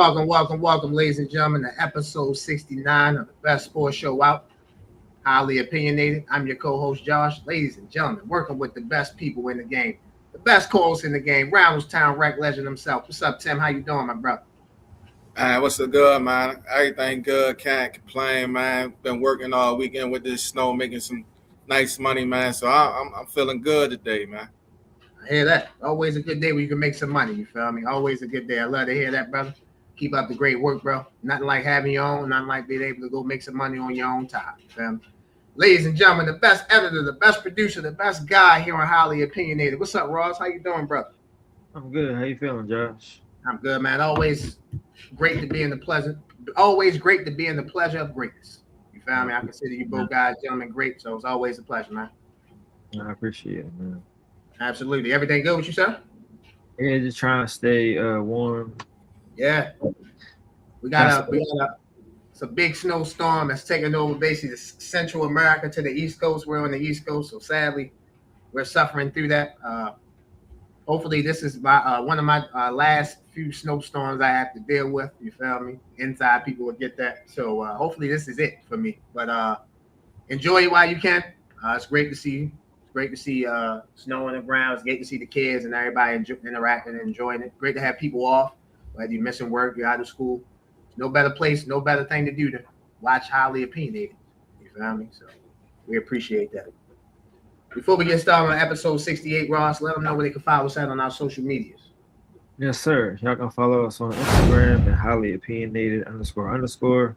Welcome, ladies and gentlemen, to episode 69 of the best sports show out, Highly Opinionated. I'm your co-host, Josh. Ladies and gentlemen, working with the best people in the game, the best co-host in the game, Randallstown rec legend himself. What's up, Tim? How you doing, my brother? What's so good, man? Everything good. Can't complain, man. Been working all weekend with this snow, making some nice money, man. So I'm feeling good today, man. I hear that. Always a good day where you can make some money. You feel me? Always a good day. I love to hear that, brother. Keep up the great work, bro. Nothing like having your own, nothing like being able to go make some money on your own time. You feel me? Ladies and gentlemen, the best editor, the best producer, the best guy here on Highly Opinionated. What's up, Ross? How you doing, brother? I'm good. How you feeling, Josh? I'm good, man. Always great to be in the pleasure of greatness. You feel me? I consider you both guys, gentlemen, great. So it's always a pleasure, man. I appreciate it, man. Absolutely. Everything good with you, sir? Yeah, just trying to stay warm. Yeah. We got a big snowstorm that's taking over basically Central America to the East Coast. We're on the East Coast, so sadly, we're suffering through that. Hopefully, this is one of my last few snowstorms I have to deal with. You feel me? Inside people will get that. So hopefully, this is it for me. But enjoy it while you can. It's great to see you. It's great to see snow on the ground. It's great to see the kids and everybody interacting and enjoying it. Great to have people off. Whether you're missing work, you're out of school. No better place, no better thing to do than watch Highly Opinionated. You feel me? So we appreciate that. Before we get started on episode 68, Ross, let them know where they can follow us at on our social medias. Yes, sir. Y'all can follow us on Instagram at Highly Opinionated __.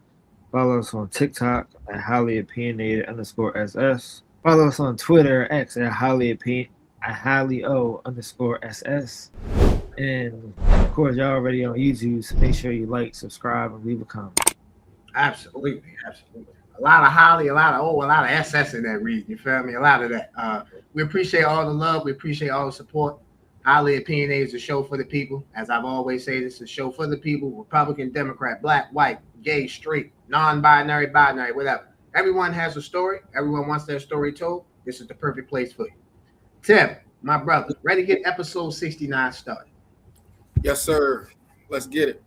Follow us on TikTok at Highly Opinionated _SS. Follow us on Twitter X at Highly O_SS. And of course, y'all already on YouTube, so make sure you like, subscribe, and leave a comment. Absolutely. A lot of Holly, a lot of SS in that read. You feel me? A lot of that. We appreciate all the love. We appreciate all the support. Highly Opinionated is a show for the people. As I've always said, it's a show for the people. Republican, Democrat, black, white, gay, straight, non-binary, binary, whatever. Everyone has a story. Everyone wants their story told. This is the perfect place for you. Tim, my brother, ready to get episode 69 started? Yes, sir. Let's get it.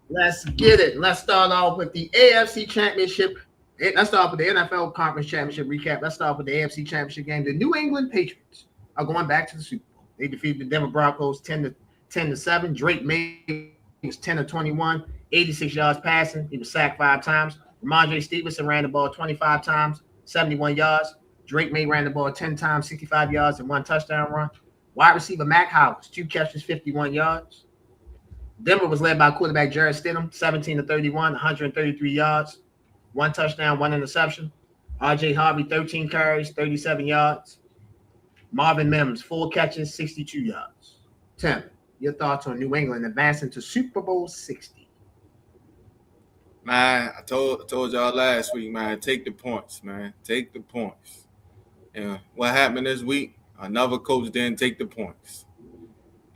Let's get it. Let's start off with the AFC Championship. Let's start with the NFL Conference Championship recap. Let's start with the AFC Championship game. The New England Patriots are going back to the Super Bowl. They defeated the Denver Broncos 10-7. Drake May was 10-21, 86 yards passing. He was sacked 5 times. Ramondre Stevenson ran the ball 25 times, 71 yards. Drake May ran the ball 10 times, 65 yards, and 1 touchdown run. Wide receiver Mac Hollins, 2 catches, 51 yards. Denver was led by quarterback Jarrett Stidham, 17-31, 133 yards, 1 touchdown, 1 interception. R.J. Harvey, 13 carries, 37 yards. Marvin Mims, 4 catches, 62 yards. Tim, your thoughts on New England advancing to Super Bowl 60? Man, I told y'all last week, man, take the points, man. Take the points. And what happened this week? Another coach didn't take the points.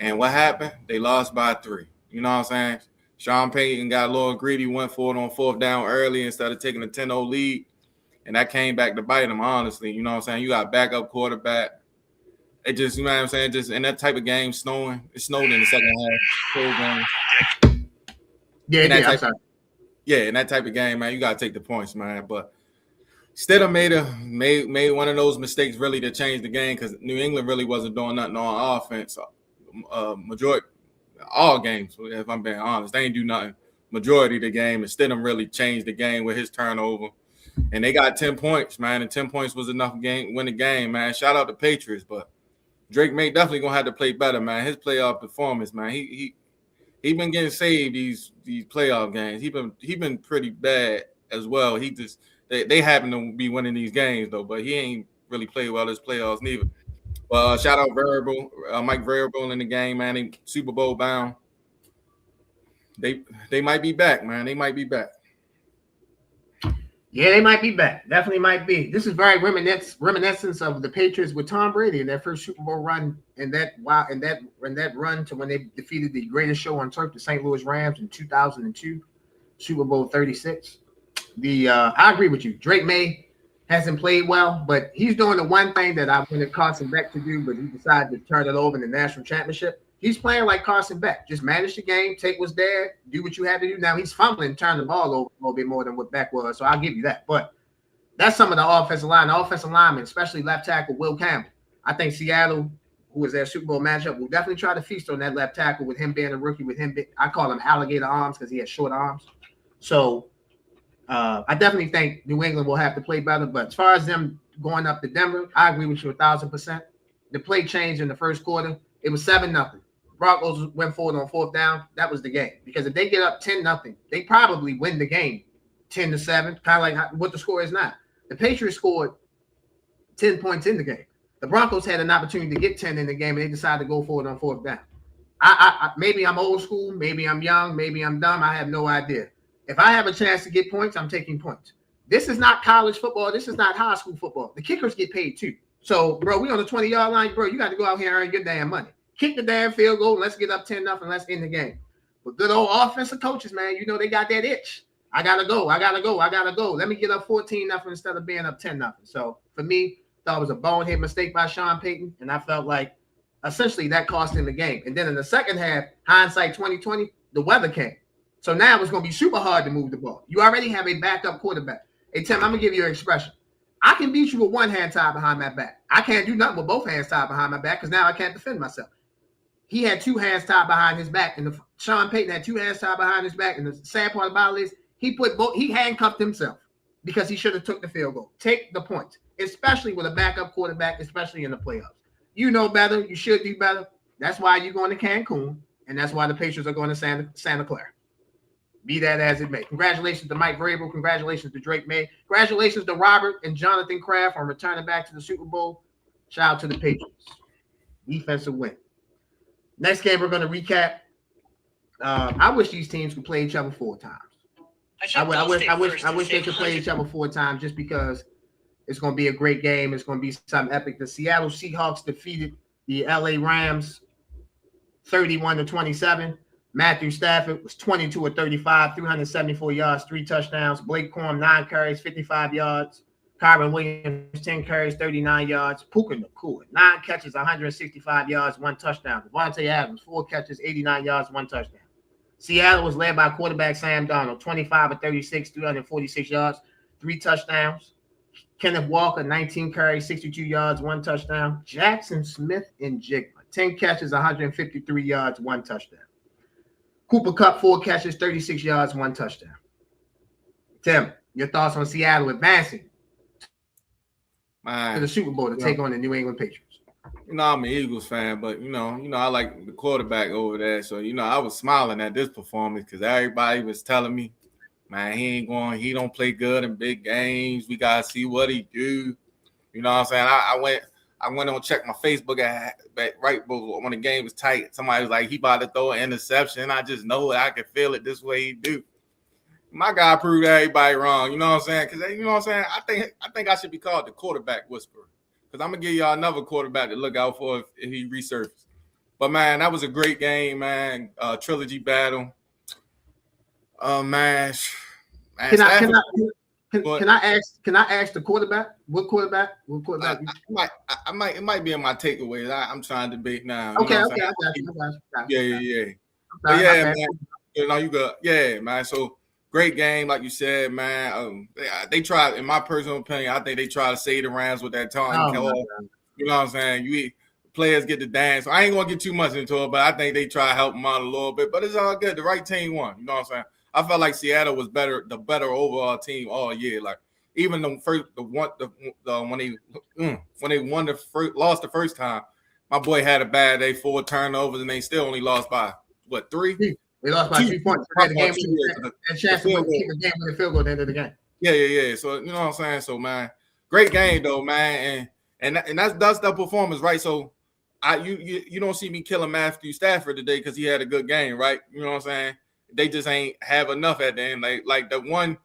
And what happened? They lost by 3. You know what I'm saying? Sean Payton got a little greedy, went for it on 4th down early instead of taking a 10-0 lead. And that came back to bite him, honestly. You know what I'm saying? You got backup quarterback. It just, you know what I'm saying? Just in that type of game, snowing. It snowed in the second half. Game. In that type of game, man, you got to take the points, man. But Stidham made one of those mistakes really to change the game because New England really wasn't doing nothing on offense. Majority, all games, if I'm being honest, they ain't do nothing. Majority of the game, and Stidham really changed the game with his turnover. And they got 10 points, man, and 10 points was enough win the game, man. Shout out to Patriots, but Drake May definitely gonna have to play better, man. His playoff performance, man. He been getting saved these playoff games. He been pretty bad as well. He just they happen to be winning these games though, but he ain't really played well his playoffs neither. Shout out Mike Variable in the game, man. They Super Bowl bound. They might be back, man. They might be back. Yeah, they might be back. Definitely might be. This is very reminiscent of the Patriots with Tom Brady in their first Super Bowl run, and that run to when they defeated the greatest show on turf, the St. Louis Rams, in 2002, Super Bowl 36. I agree with you. Drake May hasn't played well, but he's doing the one thing that I wanted Carson Beck to do, but he decided to turn it over in the national championship. He's playing like Carson Beck. Just manage the game, take what's there, do what you have to do. Now he's fumbling, turn the ball over a little bit more than what Beck was, so I'll give you that. But that's some of the offensive line. The offensive linemen, especially left tackle Will Campbell. I think Seattle, who was their Super Bowl matchup, will definitely try to feast on that left tackle with him being a rookie, with him. I call him alligator arms because he has short arms. So I definitely think New England will have to play better. But as far as them going up to Denver, I agree with you 1,000%. The play changed in the first quarter. It was 7-0. Broncos went forward on fourth down. That was the game. Because if they get up 10-0, they probably win the game 10-7, kind of like what the score is now. The Patriots scored 10 points in the game. The Broncos had an opportunity to get 10 in the game, and they decided to go forward on fourth down. I maybe I'm old school, maybe I'm young, maybe I'm dumb. I have no idea. If I have a chance to get points, I'm taking points. This is not college football. This is not high school football. The kickers get paid too. So, bro, we on the 20-yard line. Bro, you got to go out here and earn your damn money. Kick the damn field goal. And let's get up 10-0. Let's end the game. But good old offensive coaches, man, you know they got that itch. I got to go. Let me get up 14-0 instead of being up 10-0. So, for me, I thought it was a bonehead mistake by Sean Payton. And I felt like essentially that cost him the game. And then in the second half, hindsight 2020, the weather came. So now it's going to be super hard to move the ball. You already have a backup quarterback. Hey, Tim, I'm going to give you an expression. I can beat you with one hand tied behind my back. I can't do nothing with both hands tied behind my back because now I can't defend myself. He had two hands tied behind his back, and Sean Payton had two hands tied behind his back. And the sad part about it is he handcuffed himself because he should have took the field goal. Take the points, especially with a backup quarterback, especially in the playoffs. You know better. You should do better. That's why you're going to Cancun, and that's why the Patriots are going to Santa Clara. Be that as it may. Congratulations to Mike Vrabel. Congratulations to Drake May. Congratulations to Robert and Jonathan Kraft on returning back to the Super Bowl. Shout out to the Patriots. Defensive win. Next game we're going to recap. I wish these teams could play each other 4 times. I wish they could play each other 4 times just because it's going to be a great game. It's going to be something epic. The Seattle Seahawks defeated the LA Rams 31-27. Matthew Stafford was 22 of 35, 374 yards, 3 touchdowns. Blake Corum, 9 carries, 55 yards. Kyron Williams, 10 carries, 39 yards. Puka Nacua, 9 catches, 165 yards, 1 touchdown. Devontae Adams, 4 catches, 89 yards, 1 touchdown. Seattle was led by quarterback Sam Darnold, 25 of 36, 346 yards, 3 touchdowns. Kenneth Walker, 19 carries, 62 yards, 1 touchdown. Jackson Smith and Jigma, 10 catches, 153 yards, 1 touchdown. Cooper Kupp, 4 catches, 36 yards, 1 touchdown. Tim, your thoughts on Seattle advancing to the Super Bowl to take on the New England Patriots? You know, I'm an Eagles fan, but you know, I like the quarterback over there. So, you know, I was smiling at this performance because everybody was telling me, man, he don't play good in big games. We gotta see what he do. You know what I'm saying? I went on check my Facebook right when the game was tight. Somebody was like, he about to throw an interception. I just know it. I can feel it this way he do. My guy proved everybody wrong. You know what I'm saying? Because you know what I'm saying? I think I should be called the quarterback whisperer. Because I'm gonna give y'all another quarterback to look out for if he resurfaces. But man, that was a great game, man. Trilogy battle. Man. Can I ask the quarterback? What quarterback? It might be in my takeaways. I'm trying to debate now. Okay, I got you. Yeah. But yeah, man. You know, you got man. So great game, like you said, man. They tried, in my personal opinion, I think they try to save the Rams with that taunting call. You know what I'm saying? Players get to dance. I ain't gonna get too much into it, but I think they try to help them out a little bit. But it's all good. The right team won. You know what I'm saying? I felt like Seattle was the better overall team all year. Like even when they lost the first time, my boy had a bad day, 4 turnovers, and they still only lost by 3? They lost by 3 points. They had a chance to keep the game with a field goal at the end of the game. Yeah. So you know what I'm saying? So man, great game though, man, and that's the performance, right? So you don't see me killing Matthew Stafford today because he had a good game, right? You know what I'm saying? They just ain't have enough at the end. Like the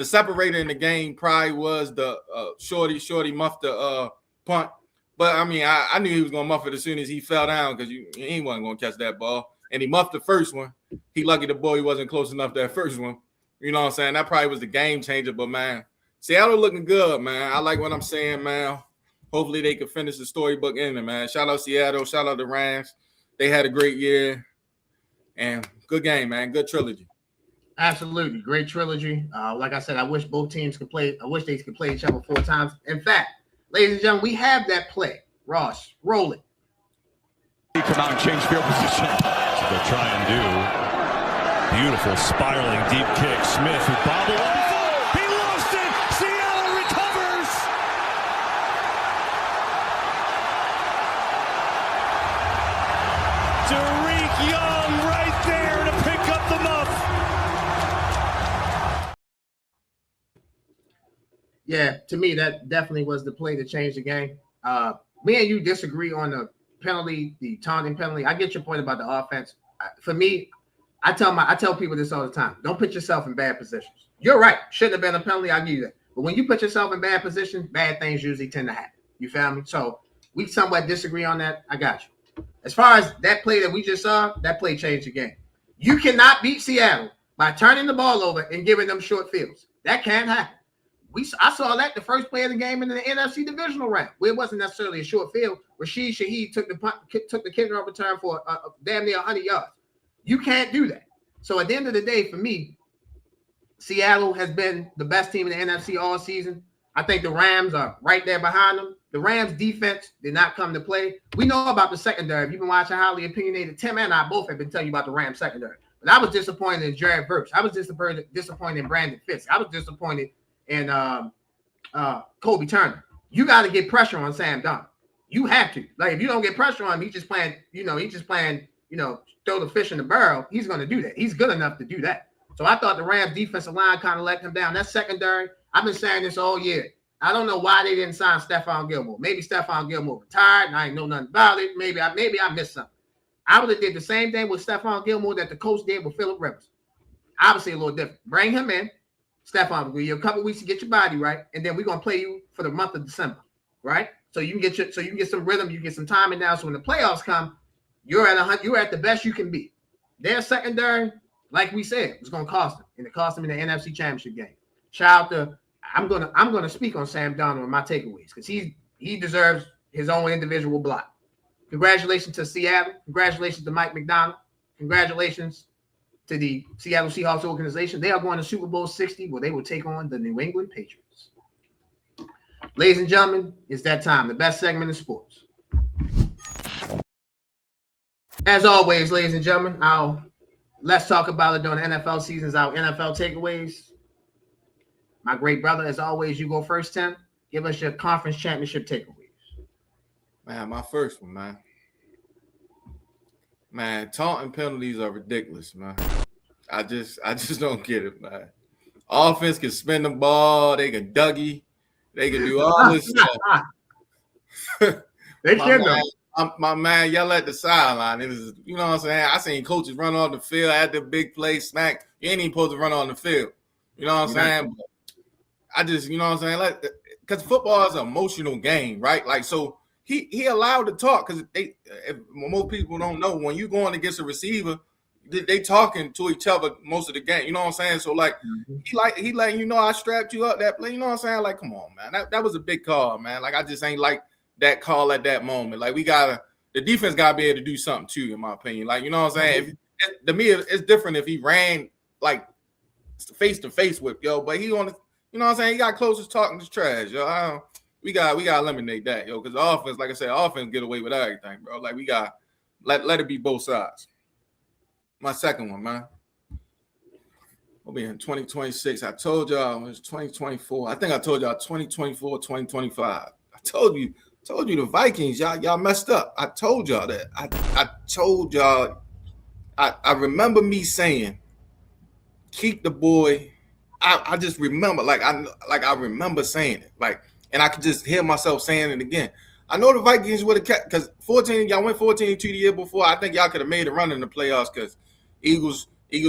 separator in the game probably was the shorty muffed the punt. But I mean, I knew he was gonna muff it as soon as he fell down because he wasn't gonna catch that ball. And he muffed the first one. He lucky the boy he wasn't close enough that first one. You know what I'm saying? That probably was the game changer. But man, Seattle looking good, man. I like what I'm saying, man. Hopefully they can finish the storybook ending, man. Shout out Seattle. Shout out the Rams. they had a great year. And good game, man. Good trilogy. Absolutely. Great trilogy. Like I said, I wish both teams could play. I wish they could play each other 4 times. In fact, ladies and gentlemen, we have that play. Ross, roll it. Come out and change field position. So they'll try and do. Beautiful spiraling deep kick. Smith who bobbled up before. He lost it. Seattle recovers. Tariq Young right there to pick up the muff. Yeah, to me, that definitely was the play to change the game. Me and you disagree on the penalty, the taunting penalty. I get your point about the offense. For me, I tell people this all the time. Don't put yourself in bad positions. You're right. Shouldn't have been a penalty. I'll give you that. But when you put yourself in bad positions, bad things usually tend to happen. You feel me? So we somewhat disagree on that. I got you. As far as that play that we just saw, that play changed the game. You cannot beat Seattle by turning the ball over and giving them short fields. That can't happen. I saw that the first play of the game in the NFC divisional round, where it wasn't necessarily a short field. Rashid Shaheed took the kickoff return for damn near 100 yards. You can't do that. So at the end of the day, for me, Seattle has been the best team in the NFC all season. I think the Rams are right there behind them. The Rams defense did not come to play. We know about the secondary. If you've been watching Highly Opinionated, Tim and I both have been telling you about the Rams secondary. But I was disappointed in Jared Verse. I was disappointed in Brandon Fitz. I was disappointed in Kobe Turner. You got to get pressure on Sam Darnold. You have to. Like, if you don't get pressure on him, he's just playing, throw the fish in the barrel. He's going to do that. He's good enough to do that. So I thought the Rams defensive line kind of let him down. That secondary, I've been saying this all year. I don't know why they didn't sign Stephon Gilmore. Maybe Stephon Gilmore retired and I ain't know nothing about it. Maybe I missed something. I would have did the same thing with Stephon Gilmore that the coach did with Phillip Rivers. Obviously a little different. Bring him in. Stephon, we'll give you a couple weeks to get your body right, and then we're gonna play you for the month of December, right? So you can get some rhythm, you get some timing now. So when the playoffs come, you're at the best you can be. Their secondary, like we said, was gonna cost them, and it cost them in the NFC Championship game. Shout out to I'm gonna speak on Sam Darnold and my takeaways because he deserves his own individual block. Congratulations to Seattle. Congratulations to Mike McDonald. Congratulations to the Seattle Seahawks organization. They are going to Super Bowl 60 where they will take on the New England Patriots. Ladies and gentlemen, it's that time, the best segment in sports. As always, ladies and gentlemen, let's talk about it during the NFL seasons, our NFL takeaways. My great brother, as always, you go first, Tim. Give us your conference championship takeaways. Man, my first one, man. Man, taunting penalties are ridiculous, man. I just don't get it, man. Offense can spin the ball, they can Dougie, they can do all this stuff. They can my man yell at the sideline. It was, you know what I'm saying? I seen coaches run on the field at the big play smack. You ain't even supposed to run on the field. You know what I'm saying? But I just, you know what I'm saying? Like, because football is an emotional game, right? Like, so he allowed to talk because most people don't know when you going against a receiver, they talking to each other most of the game. You know what I'm saying? So like he letting you know I strapped you up that play. You know what I'm saying? Like, come on, man. That was a big call, man. Like, I just ain't like that call at that moment. Like, the defense gotta be able to do something too, in my opinion. Like, you know what I'm saying? To me, it's different if he ran like face to face with but he on the, you know what I'm saying? He got closest talking to trash, yo. We got to eliminate that, yo, because the offense, like I said, offense get away with everything, bro. Like, we got let it be both sides. My second one, man. We'll be in 2026. I told y'all it was 2024. I think I told y'all 2024, 2025. I told you the Vikings, y'all messed up. I told y'all that. I told y'all. I remember me saying, keep the boy. I just remember, I remember saying it, like. And I could just hear myself saying it again. I know the Vikings would have kept, because y'all went 14-2 the year before. I think y'all could have made a run in the playoffs because Eagles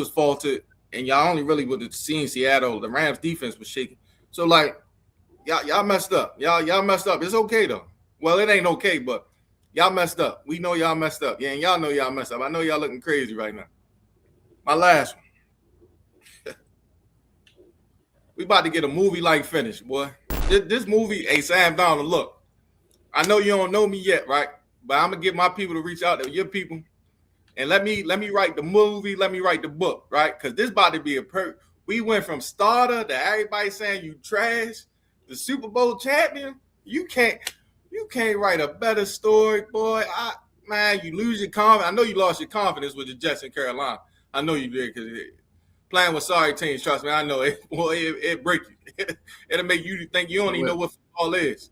faltered, and y'all only really would have seen Seattle. The Rams defense was shaking. So like, y'all messed up. Y'all messed up. It's okay though. Well, it ain't okay, but y'all messed up. We know y'all messed up. Yeah, and y'all know y'all messed up. I know y'all looking crazy right now. My last one. We about to get a movie-like finish, boy. This movie, hey, Sam Darnold, look, I know you don't know me yet, right? But I'm going to get my people to reach out to your people. And let me write the movie, let me write the book, right? Because this about to be we went from starter to everybody saying you trash, the Super Bowl champion. You can't write a better story, boy. Man, you lose your confidence. I know you lost your confidence with the Jets in Carolina. I know you did, because playing with sorry teams, trust me, I know it. Boy, it break you. It'll make you think you don't even know what football is.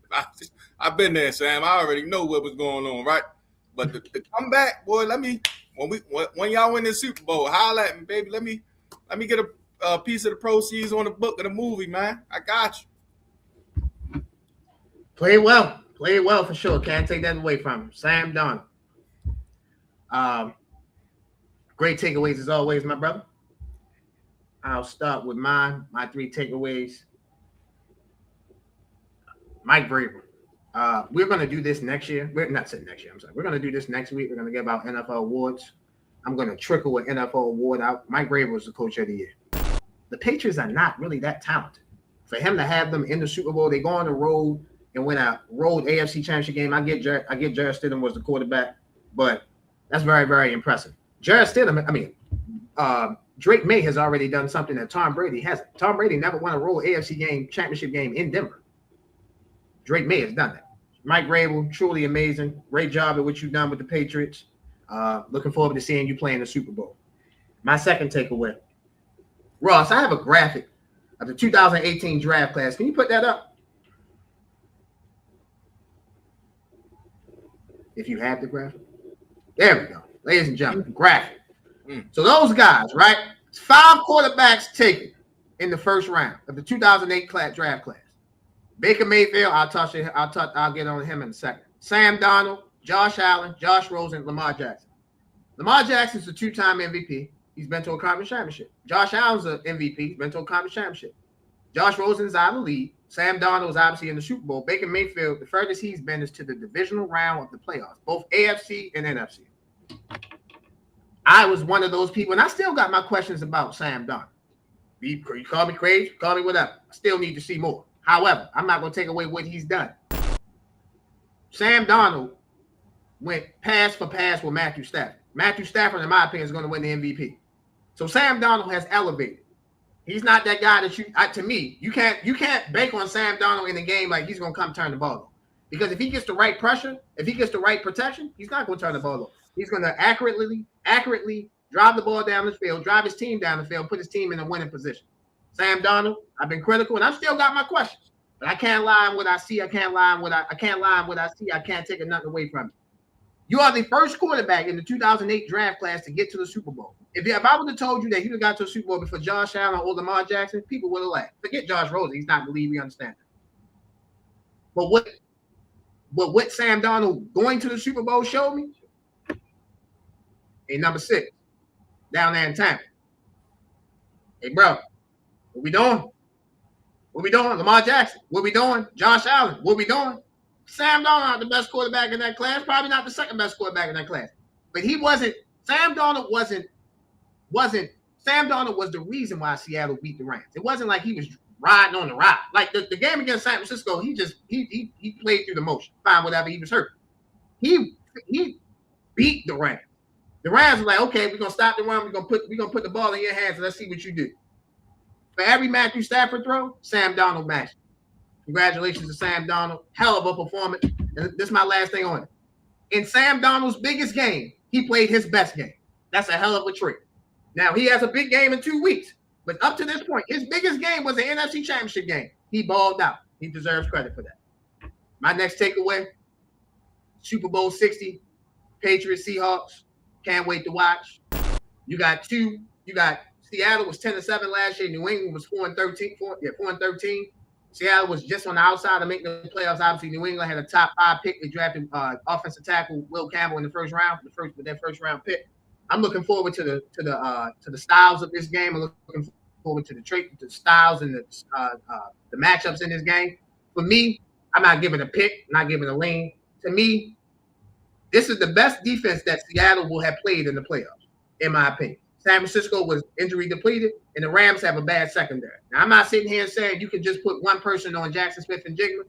I've been there, Sam. I already know what was going on, right? But the comeback, boy, when y'all win the Super Bowl, holla at me, baby. Let me get a piece of the proceeds on the book of the movie, man. I got you. Play it well for sure. Can't take that away from him. Sam Darnold. Great takeaways as always, my brother. I'll start with my 3 takeaways. Mike Vrabel. We're going to do this next year. We're not saying next year. I'm sorry. We're going to do this next week. We're going to give out NFL awards. I'm going to trickle an NFL award out. Mike Vrabel is the coach of the year. The Patriots are not really that talented. For him to have them in the Super Bowl, they go on the road and win a road AFC Championship game. I get Jarrett Stidham was the quarterback, but that's very, very impressive. Jarrett Stidham, Drake May has already done something that Tom Brady hasn't. Tom Brady never won a road AFC championship game in Denver. Drake May has done that. Mike Vrabel, truly amazing. Great job at what you've done with the Patriots. Looking forward to seeing you play in the Super Bowl. My second takeaway. Ross, I have a graphic of the 2018 draft class. Can you put that up? If you have the graphic. There we go. Ladies and gentlemen, graphic. So those guys, right? 5 quarterbacks taken in the first round of the 2008 draft class. Baker Mayfield, I'll get on him in a second. Sam Darnold, Josh Allen, Josh Rosen, Lamar Jackson. Lamar Jackson's a 2-time MVP. He's been to a conference championship. Josh Allen's an MVP. He's been to a conference championship. Josh Rosen's out of the league. Sam Darnold is obviously in the Super Bowl. Baker Mayfield, the furthest he's been is to the divisional round of the playoffs, both AFC and NFC. I was one of those people, and I still got my questions about Sam Darnold. You call me crazy, call me whatever. I still need to see more. However, I'm not going to take away what he's done. Sam Darnold went pass for pass with Matthew Stafford. Matthew Stafford, in my opinion, is going to win the MVP. So Sam Darnold has elevated. He's not that guy that to me, you can't bank on Sam Darnold in the game like he's going to come turn the ball over. Because if he gets the right pressure, if he gets the right protection, he's not going to turn the ball over. He's going to accurately drive the ball down the field, drive his team down the field, put his team in a winning position. Sam Darnold, I've been critical, and I've still got my questions. But I can't lie on what I see. I can't lie on what I see. I can't take nothing away from it. You are the first quarterback in the 2008 draft class to get to the Super Bowl. If I would have told you that he would have got to the Super Bowl before Josh Allen or Lamar Jackson, people would have laughed. Forget Josh Rosen. He's not in the league. We understand that. But what Sam Darnold going to the Super Bowl showed me? Hey, number 6, down there in Tampa. Hey, bro, what we doing? What we doing? Lamar Jackson. What we doing? Josh Allen. What we doing? Sam Darnold not the best quarterback in that class. Probably not the second best quarterback in that class. But he wasn't. Sam Darnold wasn't. Sam Darnold was the reason why Seattle beat the Rams. It wasn't like he was riding on the ride. Like the game against San Francisco, he played through the motion. Fine, whatever. He was hurt. He beat the Rams. The Rams were like, okay, we're gonna stop the run. We're gonna put the ball in your hands and let's see what you do. For every Matthew Stafford throw, Sam Darnold matched. Congratulations to Sam Darnold. Hell of a performance. And this is my last thing on it. In Sam Darnold's biggest game, he played his best game. That's a hell of a trick. Now, he has a big game in 2 weeks. But up to this point, his biggest game was the NFC Championship game. He balled out. He deserves credit for that. My next takeaway, Super Bowl 60, Patriots, Seahawks. Can't wait to watch. You got Seattle was 10-7 last year. New England was 4-13. 4-13. Seattle was just on the outside of making the playoffs. Obviously, New England had a top 5 pick. They drafted offensive tackle Will Campbell in the first round, with their first round pick. I'm looking forward to the styles of this game. I'm looking forward to the styles and the matchups in this game. For me, I'm not giving a pick, not giving a lean. To me, this is the best defense that Seattle will have played in the playoffs, in my opinion. San Francisco was injury depleted, and the Rams have a bad secondary. Now, I'm not sitting here saying you can just put one person on Jackson Smith and Jigma,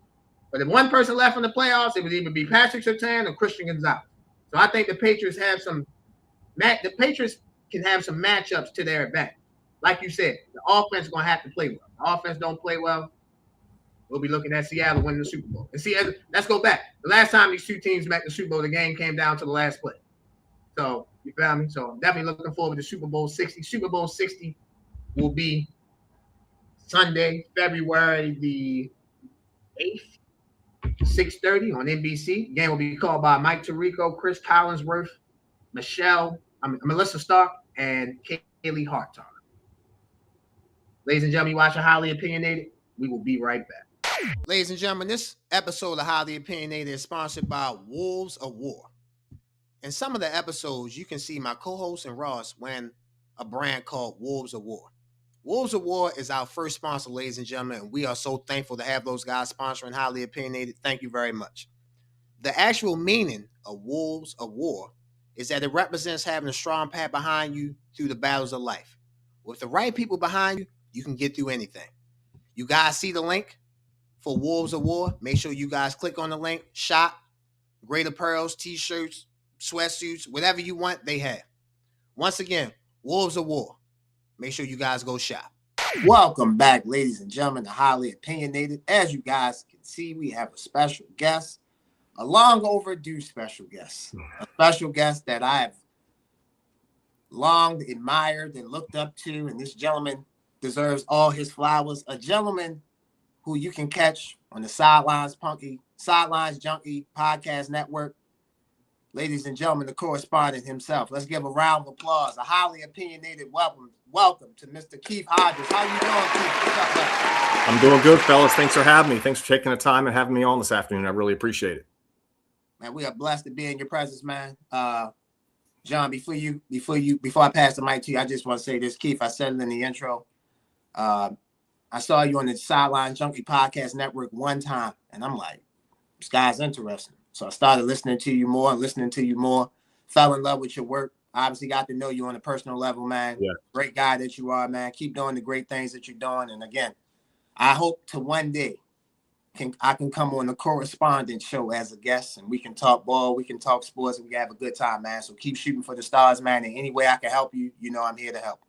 but if one person left in the playoffs, it would either be Patrick Surtain or Christian Gonzalez. So I think the Patriots have some The Patriots can have some matchups to their advantage. Like you said, the offense is going to have to play well. The offense don't play well, we'll be looking at Seattle winning the Super Bowl. And see, let's go back. The last time these two teams met in the Super Bowl, the game came down to the last play. So, you feel me? So, I'm definitely looking forward to Super Bowl 60. Super Bowl 60 will be Sunday, February the 8th, 6:30 on NBC. The game will be called by Mike Tirico, Chris Collinsworth, Melissa Stark, and Kaylee Hartar. Ladies and gentlemen, you watching Highly Opinionated. We will be right back. Ladies and gentlemen, this episode of Highly Opinionated is sponsored by Wolves of War. In some of the episodes, you can see my co-host and Ross wearing a brand called Wolves of War. Wolves of War is our first sponsor, ladies and gentlemen, and we are so thankful to have those guys sponsoring Highly Opinionated. Thank you very much. The actual meaning of Wolves of War is that it represents having a strong path behind you through the battles of life. With the right people behind you, you can get through anything. You guys see the link for Wolves of War? Make sure you guys click on the link, shop, great apparels, t-shirts, sweatsuits, whatever you want, they have. Once again, Wolves of War. Make sure you guys go shop. Welcome back, ladies and gentlemen, to Highly Opinionated. As you guys can see, we have a special guest, a long overdue special guest, a special guest that I have long admired and looked up to, and this gentleman deserves all his flowers. A gentleman who you can catch on the Sideline Junkies Podcast Network. Ladies and gentlemen, the correspondent himself. Let's give a round of applause. A highly opinionated welcome to Mr. Keith Hodges. How you doing, Keith? What's up, man? I'm doing good, fellas. Thanks for having me. Thanks for taking the time and having me on this afternoon. I really appreciate it. Man, we are blessed to be in your presence, man. John, before I pass the mic to you, I just want to say this, Keith. I said it in the intro. I saw you on the Sideline Junkies Podcast Network one time, and I'm like, this guy's interesting. So I started listening to you more, fell in love with your work. Obviously got to know you on a personal level, man. Yeah. Great guy that you are, man. Keep doing the great things that you're doing. And again, I hope to one day I can come on the Correspondent show as a guest and we can talk ball, we can talk sports, and we can have a good time, man. So keep shooting for the stars, man. And any way I can help you, you know I'm here to help.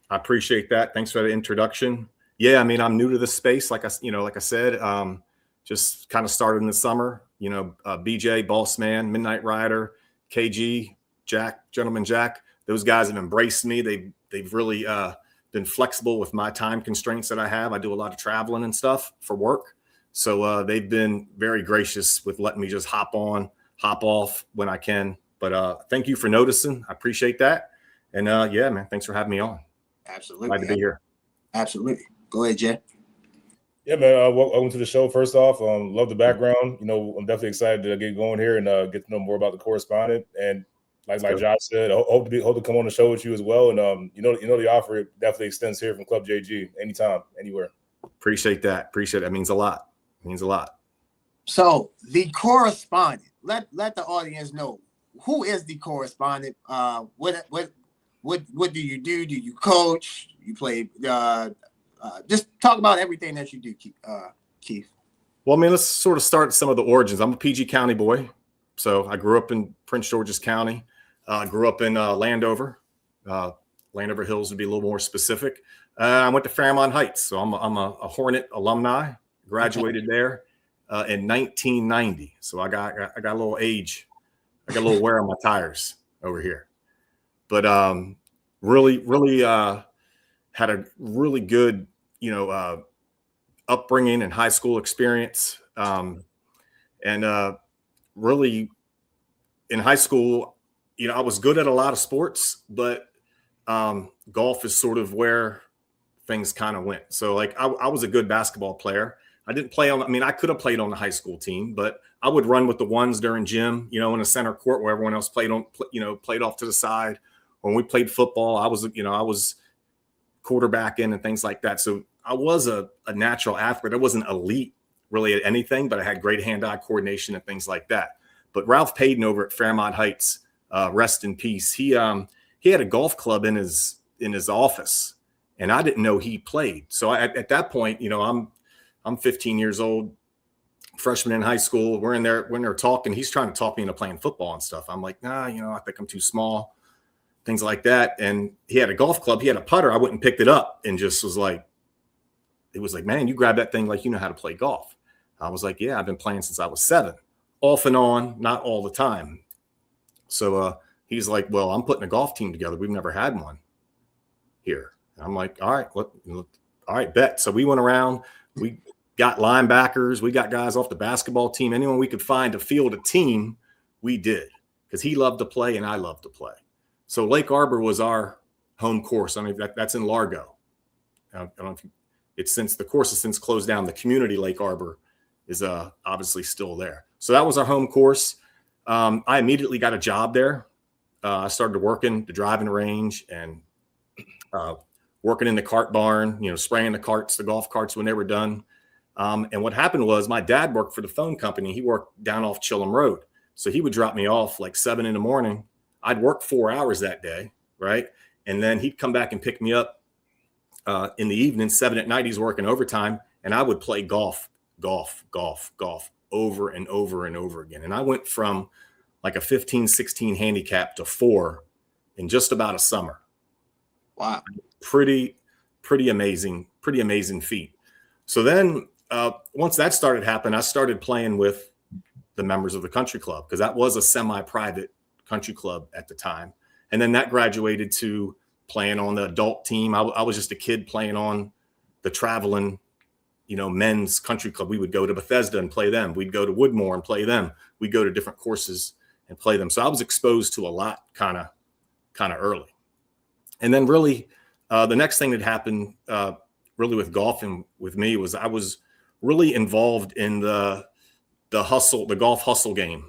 I appreciate that. Thanks for the introduction. Yeah, I mean, I'm new to this space. Like I said, just kind of started in the summer. BJ, Boss Man, Midnight Rider, KG, Gentleman Jack. Those guys have embraced me. They've really been flexible with my time constraints that I have. I do a lot of traveling and stuff for work. So they've been very gracious with letting me just hop on, hop off when I can. But thank you for noticing. I appreciate that. And yeah, man, thanks for having me on. Absolutely. Glad to be here. Absolutely. Go ahead, Jay. Yeah, man. Welcome to the show. First off, love the background. I'm definitely excited to get going here and get to know more about the Correspondent. And like Josh said, hope to come on the show with you as well. And the offer definitely extends here from Club JG anytime, anywhere. Appreciate that. Appreciate it. That means a lot. So the Correspondent. Let the audience know, who is the Correspondent? What do you do? Do you coach? You play? Just talk about everything that you do, Keith. Well, I mean, let's sort of start some of the origins. I'm a PG County boy. So I grew up in Prince George's County. I grew up in Landover. Landover Hills would be a little more specific. I went to Fairmont Heights. So I'm a Hornet alumni. Graduated there in 1990. So I got a little age. I got a little wear on my tires over here. But really had a really good, upbringing and high school experience. And really in high school, I was good at a lot of sports, but golf is sort of where things kind of went. So like I was a good basketball player. I didn't play I could have played on the high school team, but I would run with the ones during gym, in the center court where everyone else played off to the side. When we played football, I was quarterbacking and things like that. So I was a natural athlete. I wasn't elite really at anything, but I had great hand-eye coordination and things like that. But Ralph Payton over at Fairmont Heights, rest in peace. He had a golf club in his office, and I didn't know he played. So at that point, I'm 15 years old, freshman in high school. We're in there talking. He's trying to talk me into playing football and stuff. I'm like, nah, I think I'm too small. things like that. And he had a golf club. He had a putter. I went and picked it up and just was like, it was like, man, you grab that thing like you know how to play golf. I was like, yeah, I've been playing since I was 7, off and on, not all the time. So he's like, well, I'm putting a golf team together. We've never had one here. And I'm like, all right, all right, bet. So we went around. We got linebackers. We got guys off the basketball team. Anyone we could find to field a team, we did, because he loved to play and I loved to play. So Lake Arbor was our home course. I mean, that's in Largo. I don't know if the course has since closed down. The community Lake Arbor is obviously still there. So that was our home course. I immediately got a job there. I started working the driving range and working in the cart barn, spraying the golf carts when they were done. And what happened was my dad worked for the phone company. He worked down off Chilham Road. So he would drop me off like 7 a.m. I'd work 4 hours that day, right? And then he'd come back and pick me up in the evening, 7 p.m. He's working overtime, and I would play golf over and over and over again. And I went from like a 15, 16 handicap to 4 in just about a summer. Wow. Pretty amazing feat. So then once that started happening, I started playing with the members of the country club, because that was a semi-private country club at the time. And then that graduated to playing on the adult team. I was just a kid playing on the traveling, men's country club. We would go to Bethesda and play them. We'd go to Woodmore and play them. We'd go to different courses and play them. So I was exposed to a lot kind of early. And then really the next thing that happened really with golf and with me was I was really involved in the golf hustle game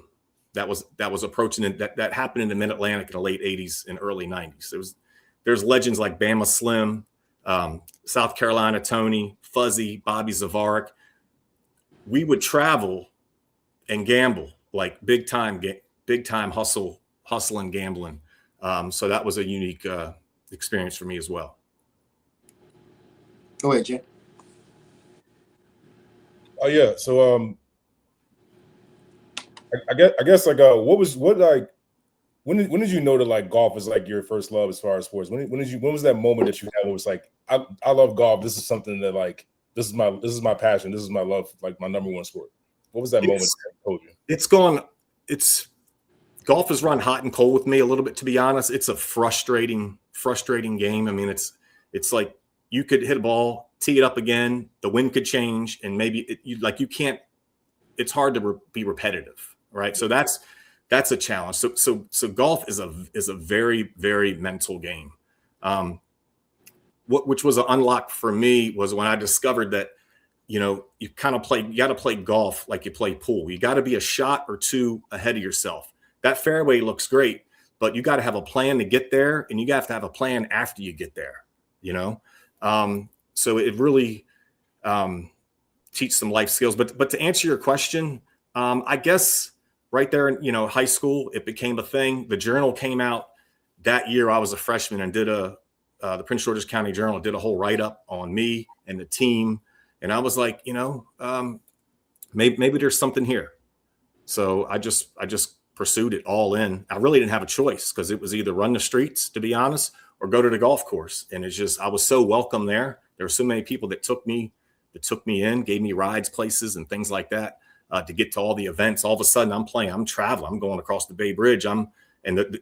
that was approaching it, that happened in the Mid-Atlantic in the late 80s and early 90s. There's legends like Bama Slim, South Carolina Tony, Fuzzy, Bobby Zavarik. We would travel and gamble, like big time hustle and gambling. So that was a unique experience for me as well. Go ahead, Jay. Oh yeah. So I guess like when did you know that like golf is like your first love as far as sports? When was that moment that you had where it was like I love golf. This is something that like this is my passion. This is my love, like my number one sport. What was that moment that told you? Golf has run hot and cold with me a little bit, to be honest. It's a frustrating game. I mean, it's like you could hit a ball, tee it up again, the wind could change, and maybe you can't. It's hard to be repetitive, right? So that's a challenge. So golf is a very, very mental game. Which was an unlock for me was when I discovered that, you got to play golf like you play pool. You got to be a shot or two ahead of yourself. That fairway looks great, but you got to have a plan to get there, and you got to have a plan after you get there, So it really teach some life skills. But to answer your question, I guess right there in, high school, it became a thing. The Journal came out that year. I was a freshman and did the Prince George's County Journal did a whole write-up on me and the team. And I was like, maybe there's something here. So I just pursued it all in. I really didn't have a choice, because it was either run the streets, to be honest, or go to the golf course. And it's just, I was so welcome there. There were so many people that took me in, gave me rides places and things like that to get to all the events. All of a sudden I'm traveling, I'm going across the Bay Bridge.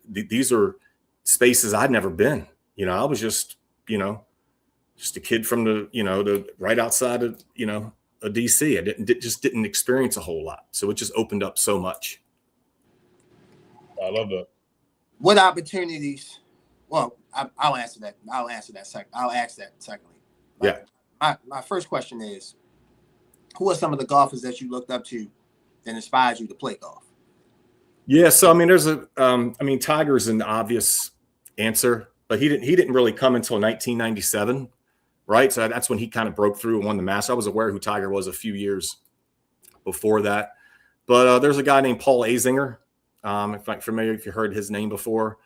These are spaces I'd never been. I was just a kid from the right outside of, of DC. I didn't experience a whole lot. So it just opened up so much. I love that. What opportunities? Well, I'll answer that. I'll ask that secondly. Yeah. My first question is, who are some of the golfers that you looked up to that inspired you to play golf? Yeah. So, I mean, Tiger's an obvious answer, but he didn't really come until 1997. Right. So that's when he kind of broke through and won the Masters. I was aware who Tiger was a few years before that, but there's a guy named Paul Azinger. If I'm familiar, if you heard his name before,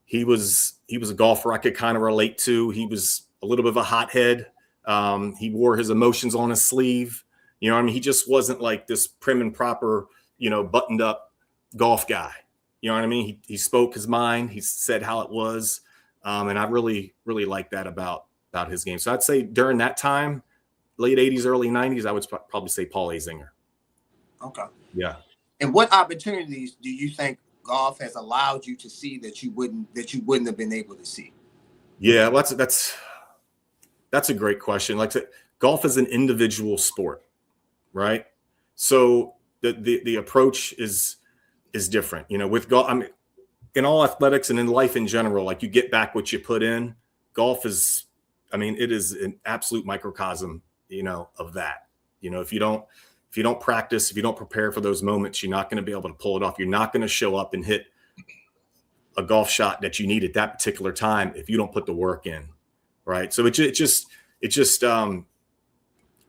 he was a golfer I could kind of relate to. He was a little bit of a hothead. He wore his emotions on his sleeve. He just wasn't like this prim and proper, buttoned up golf guy. You know what I mean? He spoke his mind. He said how it was. And I really, really like that about his game. So I'd say during that time, late 80s, early 90s, I would probably say Paul Azinger. Okay. Yeah. And what opportunities do you think golf has allowed you to see that you wouldn't have been able to see? Yeah, well, that's a great question. Golf is an individual sport, right? So the approach is different. You know, with golf, I mean, in all athletics and in life in general, like you get back what you put in. Golf is, I mean, it is an absolute microcosm, you know, of that. You know, if you don't practice, if you don't prepare for those moments, you're not going to be able to pull it off. You're not going to show up and hit a golf shot that you need at that particular time if you don't put the work in, right? So it just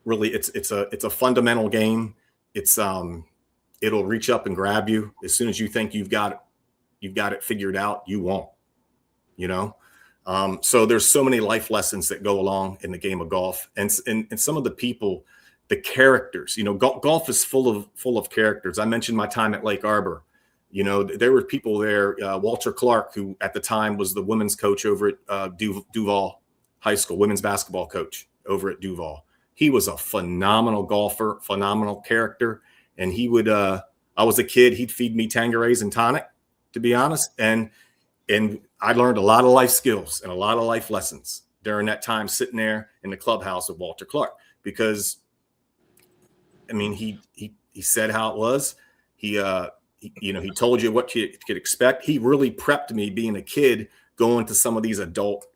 really it's a fundamental game. It'll reach up and grab you as soon as you think you've got it figured out. You won't, you know. So there's so many life lessons that go along in the game of golf, and some of the people, the characters. You know, golf is full of characters. I mentioned my time at Lake Arbor. You know, there were people there. Walter Clark, who at the time was the women's coach over at Duval High School, women's basketball coach over at Duval. He was a phenomenal golfer, phenomenal character, and he would. I was a kid. He'd feed me Tanquerays and tonic, to be honest, and I learned a lot of life skills and a lot of life lessons during that time sitting there in the clubhouse with Walter Clark, because, I mean, he said how it was. He told you what you could expect. He really prepped me being a kid going to some of these adult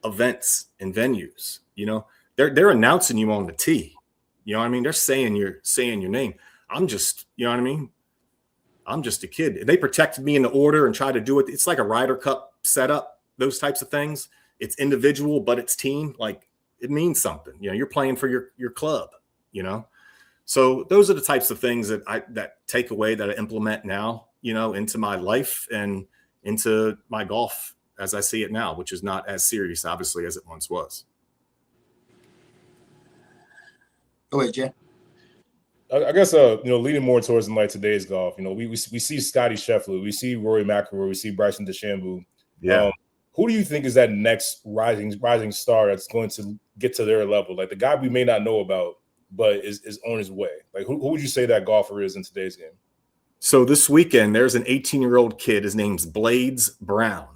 events and venues. You know, they're announcing you on the tee. You know what I mean? They're saying your name. I'm just, you know what I mean? I'm just a kid. They protected me in the order and tried to do it. It's like a Ryder Cup setup, those types of things. It's individual, but it's team. Like, it means something. You know, you're playing for your club, you know? So those are the types of things that take away, that I implement now, you know, into my life and into my golf as I see it now, which is not as serious, obviously, as it once was. Go ahead, Jay. I guess, leaning more towards like today's golf, you know, we see Scotty Scheffler, we see Rory McIlroy, we see Bryson DeChambeau. Yeah. Who do you think is that next rising star that's going to get to their level? Like the guy we may not know about, but is on his way. Like who would you say that golfer is in today's game? So this weekend, there's an 18-year-old kid. His name's Blades Brown.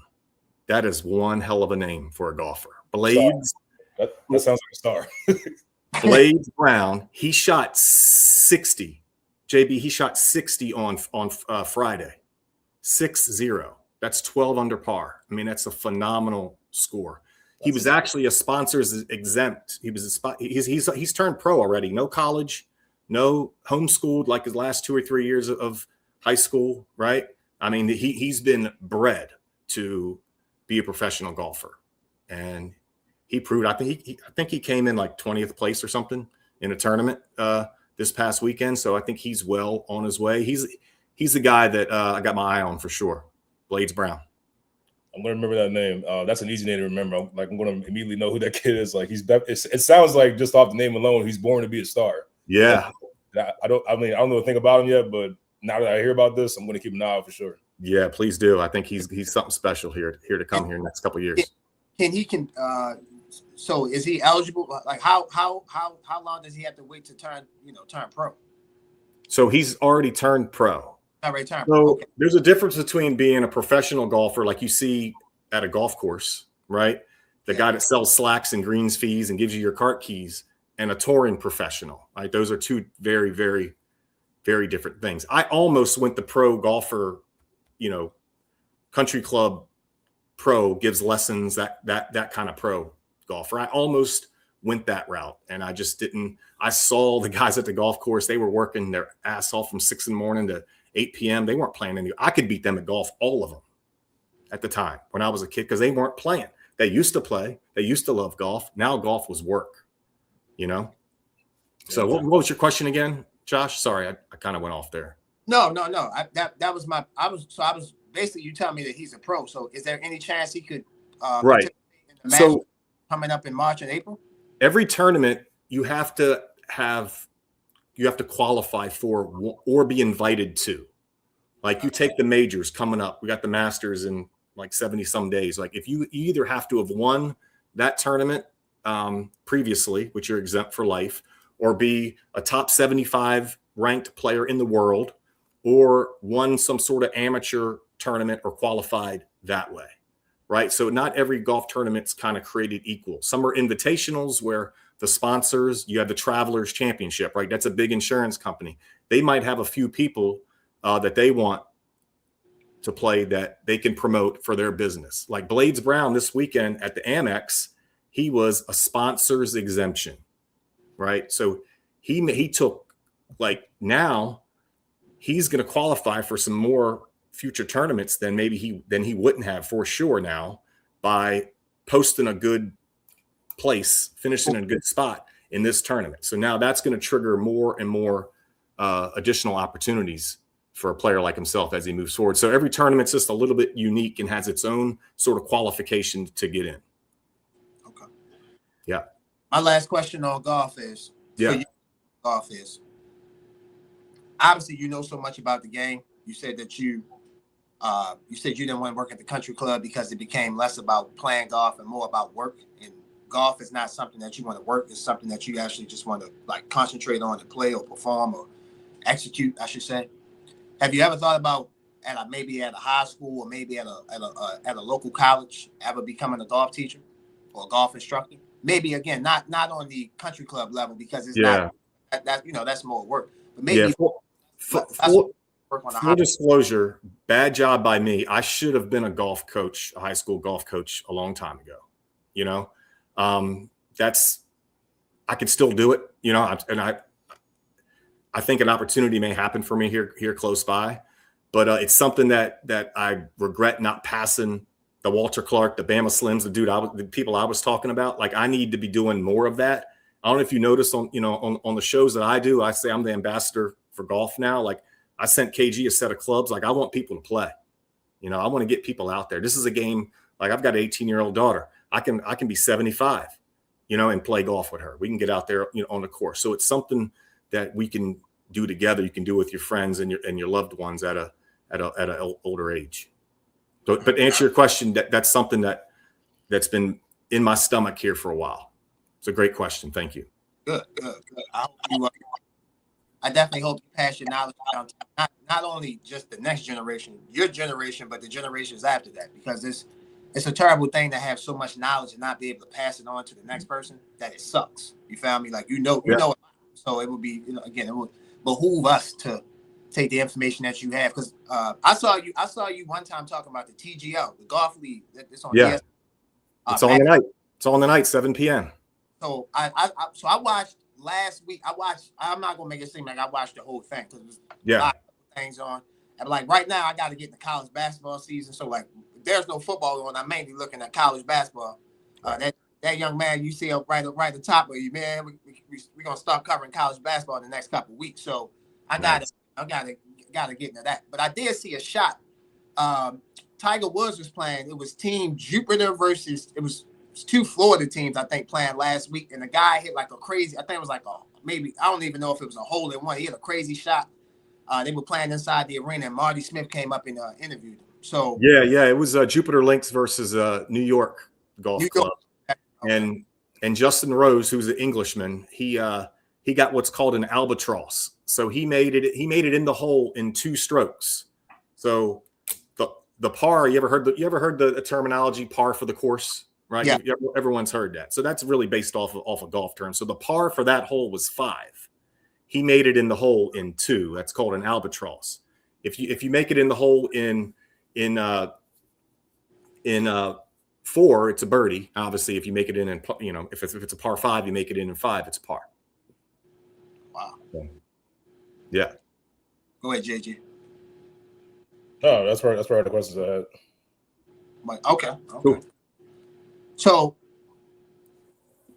That is one hell of a name for a golfer. Blades. That sounds like a star. Blades Brown. He shot 60. JB, he shot 60 on Friday. 6-0. That's 12 under par. I mean, that's a phenomenal score. He was actually a sponsors exempt. He's turned pro already. No college, no homeschooled like his last 2 or 3 years of high school, right? I mean, he's been bred to be a professional golfer, and he proved. I think he came in like 20th place or something in a tournament this past weekend. So I think he's well on his way. He's the guy that I got my eye on for sure. Blades Brown. I'm gonna remember that name. That's an easy name to remember. I'm gonna immediately know who that kid is. Like it sounds like just off the name alone, he's born to be a star. Yeah. I don't know a thing about him yet, but now that I hear about this, I'm gonna keep an eye out for sure. Yeah, please do. I think he's something special here to come here in the next couple of years. So is he eligible? Like how long does he have to wait to turn pro? So he's already turned pro. Already turned pro. pro. Okay. There's a difference between being a professional golfer, like you see at a golf course, right? The guy that sells slacks and greens fees and gives you your cart keys, and a touring professional. Right? Those are two very, very, very different things. I almost went the pro golfer, country club pro gives lessons, that kind of pro golfer. I almost went that route, and I just didn't. I saw the guys at the golf course. They were working their ass off from 6 a.m. to 8 p.m. They weren't playing any. I could beat them at golf, all of them, at the time when I was a kid, because they weren't playing. They used to play. They used to love golf. Now golf was work, So what was your question again, Josh? Sorry, I kind of went off there. No. That was my. I was basically, you telling me that he's a pro. So is there any chance he could right? In the match coming up in March and April? Every tournament you have to qualify for or be invited to. Like you take the majors coming up. We got the Masters in like 70 some days. Like if you either have to have won that tournament previously, which you're exempt for life, or be a top 75 ranked player in the world, or won some sort of amateur tournament or qualified that way, right? So not every golf tournament's kind of created equal. Some are invitationals where the sponsors, you have the Travelers Championship, right? That's a big insurance company. They might have a few people that they want to play that they can promote for their business. Like Blades Brown this weekend at the Amex, he was a sponsor's exemption, right? So he took, like, now he's going to qualify for some more future tournaments than maybe he wouldn't have for sure now by posting a good place, finishing in a good spot in this tournament. So now that's going to trigger more and more additional opportunities for a player like himself as he moves forward. So every tournament's just a little bit unique and has its own sort of qualification to get in. Okay. Yeah. My last question on golf is, yeah, obviously you know so much about the game. You said that you didn't want to work at the country club because it became less about playing golf and more about work. And golf is not something that you want to work. It's something that you actually just want to like concentrate on and play or perform or execute, I should say. Have you ever thought about maybe at a high school or maybe at a local college ever becoming a golf teacher or a golf instructor? Maybe again, not on the country club level because it's not that's more work. But maybe full disclosure, bad job by me. I should have been a golf coach, a high school golf coach a long time ago. You know, I could still do it, you know, I think an opportunity may happen for me here close by, but it's something that I regret not passing the Walter Clark, the Bama Slims, the people I was talking about. Like I need to be doing more of that. I don't know if you noticed on the shows that I do, I say I'm the ambassador for golf now. Like I sent KG a set of clubs. Like I want people to play, you know, I want to get people out there. This is a game. Like I've got an 18-year-old daughter. I can be 75, you know, and play golf with her. We can get out there, you know, on the course. So it's something that we can do together. You can do with your friends and your loved ones at an older age. But to answer your question, that's something that's been in my stomach here for a while. It's a great question. Thank you. Good. I definitely hope you pass your knowledge down to not only just the next generation, your generation, but the generations after that, because it's a terrible thing to have so much knowledge and not be able to pass it on to the next person. That it sucks. You found me? Like you know. So it would be, you know, again, it would behoove us to take the information that you have, because I saw you one time talking about the TGL, the golf league. It's on. Yeah, it's on the night. It's on the night, 7 p.m. So I watched last week. I'm not gonna make it seem like I watched the whole thing because there's a lot of things on. And like right now, I got to get in the college basketball season. So like, if there's no football on, I'm mainly looking at college basketball. That young man you see up right at the top of you, man. We're gonna start covering college basketball in the next couple of weeks. So I gotta get into that. But I did see a shot. Tiger Woods was playing. It was Team Jupiter versus it was two Florida teams, I think, playing last week, and the guy hit like a crazy. I think it was like maybe I don't even know if it was a hole in one. He hit a crazy shot. They were playing inside the arena, and Marty Smith came up and interviewed him. So yeah, it was Jupiter Links versus New York Golf Club. Okay. And Justin Rose, who's an Englishman, he got what's called an albatross. So he made it in the hole in 2 strokes. So the par, you ever heard the terminology par for the course, right? Yeah. Everyone's heard that. So that's really based off of golf terms. So the par for that hole was 5. He made it in the hole in 2. That's called an albatross. If you make it in the hole in 4, it's a birdie. Obviously, if you make it in, you know, if it's a par 5, you make it in 5, it's a par. Wow. Yeah. Go ahead, JG. No, that's right. That's right. The questions I had. Okay. Cool. So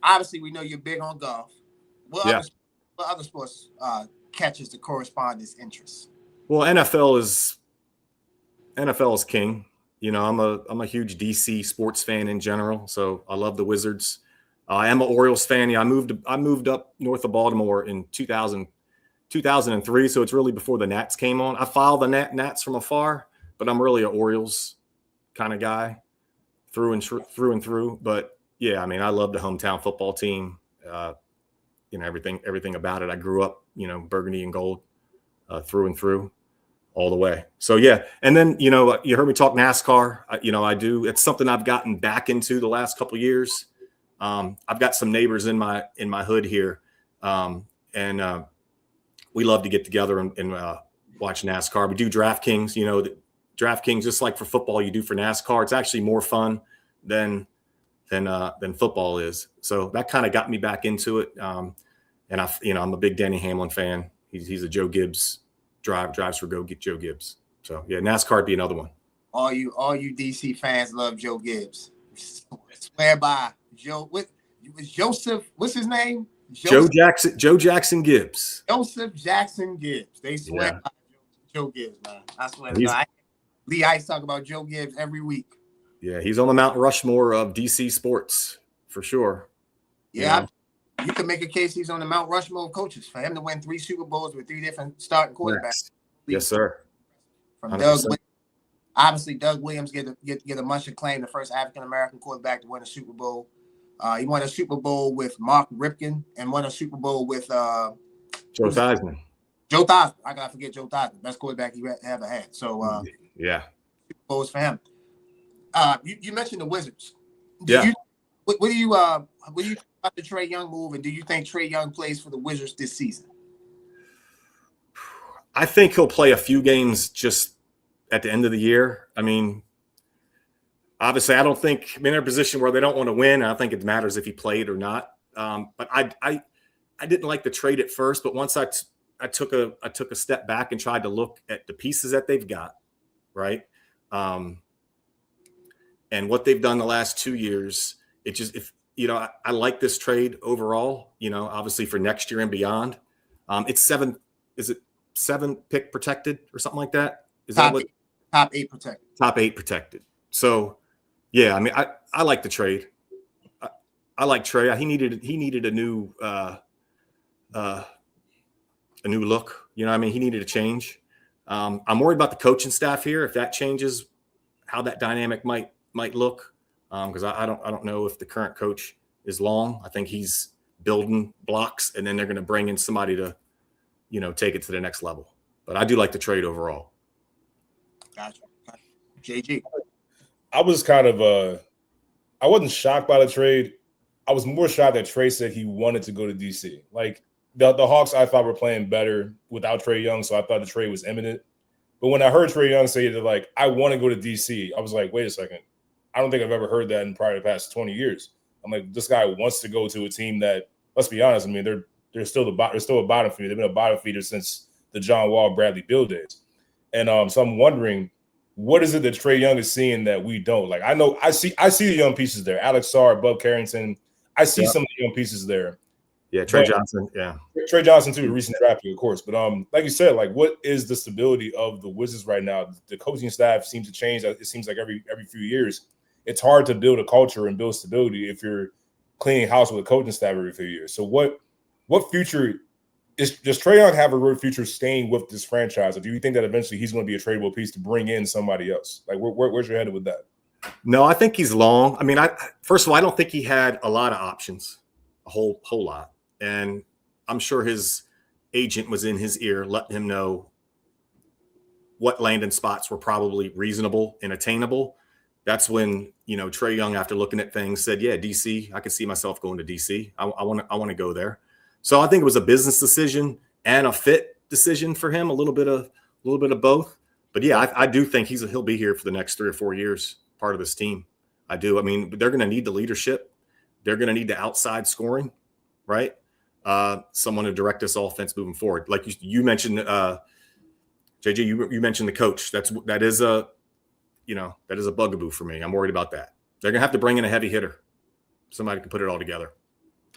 obviously, we know you're big on golf. What other sports catches the correspondent's interest? Well, NFL is king. You know, I'm a huge DC sports fan in general, so I love the Wizards. I am an Orioles fan. Yeah, I moved up north of Baltimore in 2000, 2003, so it's really before the Nats came on. I follow the Nats from afar, but I'm really an Orioles kind of guy through and through. But yeah, I mean, I love the hometown football team. Everything about it. I grew up, burgundy and gold through and through all the way. So yeah. And then, you heard me talk NASCAR. I do. It's something I've gotten back into the last couple of years. I've got some neighbors in my hood here. And we love to get together and watch NASCAR. We do DraftKings, DraftKings, just like for football, you do for NASCAR. It's actually more fun than football is. So that kind of got me back into it. And I'm a big Denny Hamlin fan. He's a Joe Gibbs drives for Joe Gibbs. So yeah, NASCAR would be another one. All you DC fans love Joe Gibbs. Swear by Joe. What was Joseph? What's his name? Joe Jackson Gibbs. Joseph Jackson Gibbs. They swear by Joe Gibbs, man. I swear to God. Lee Ice talk about Joe Gibbs every week. Yeah, he's on the Mount Rushmore of DC sports for sure. Yeah, you can make a case he's on the Mount Rushmore of coaches. For him to win 3 Super Bowls with 3 different starting quarterbacks. Yes, sir. From 100%. Doug Williams. Obviously, Doug Williams get a much acclaim, the first African-American quarterback to win a Super Bowl. He won a Super Bowl with Mark Ripken and won a Super Bowl with Joe Theismann. Joe Theismann. I gotta forget Joe Theismann, best quarterback he ever had. So yeah, Super Bowls for him. You mentioned the Wizards. What do you think about the Trae Young move, and do you think Trae Young plays for the Wizards this season? I think he'll play a few games just at the end of the year. I mean, obviously, I don't think I'm in a position where they don't want to win. I think it matters if he played or not. But I didn't like the trade at first, but once I took a step back and tried to look at the pieces that they've got, right, and what they've done the last 2 years. It just I like this trade overall. Obviously for next year and beyond. It's 7. Is it 7 pick protected or something like that? Is top that top 8 protected? Top 8 protected. So. Yeah, I mean, I like the trade. I like Trae. He needed a new look. He needed a change. I'm worried about the coaching staff here. If that changes, how that dynamic might look. Because I don't know if the current coach is long. I think he's building blocks, and then they're going to bring in somebody to, take it to the next level. But I do like the trade overall. Gotcha. JG. I was kind of I wasn't shocked by the trade. I was more shocked that Trae said he wanted to go to DC. Like the Hawks, I thought were playing better without Trae Young, so I thought the trade was imminent. But when I heard Trae Young say that, like, I want to go to DC, I was like, wait a second. I don't think I've ever heard that in the past 20 years. I'm like, this guy wants to go to a team that, let's be honest, I mean, they're still a bottom feeder. They've been a bottom feeder since the John Wall, Bradley Beal days. And so I'm wondering, what is it that Trae Young is seeing that we don't? Like, I know I see the young pieces there. Alex Sarr, Bub Carrington. I see some of the young pieces there. Yeah, Trey Johnson. Yeah, Trey Johnson too, a recent draft pick, of course. But like you said, like, what is the stability of the Wizards right now? The coaching staff seems to change. It seems like every few years. It's hard to build a culture and build stability if you're cleaning house with a coaching staff every few years. So what future does Trae Young have a real future staying with this franchise? Or do you think that eventually he's going to be a tradable piece to bring in somebody else? Like, where's your head with that? No, I think he's long. I mean, first of all, I don't think he had a lot of options, a whole lot. And I'm sure his agent was in his ear, letting him know what landing spots were probably reasonable and attainable. That's when, Trae Young, after looking at things, said, yeah, DC, I could see myself going to DC. I want to go there. So I think it was a business decision and a fit decision for him, a little bit of both. But yeah, I do think he'll be here for the next 3 or 4 years, part of this team. I do. I mean, they're going to need the leadership. They're going to need the outside scoring, right? Someone to direct this offense moving forward. Like you mentioned, JJ, you mentioned the coach. That is a bugaboo for me. I'm worried about that. They're going to have to bring in a heavy hitter. Somebody can put it all together.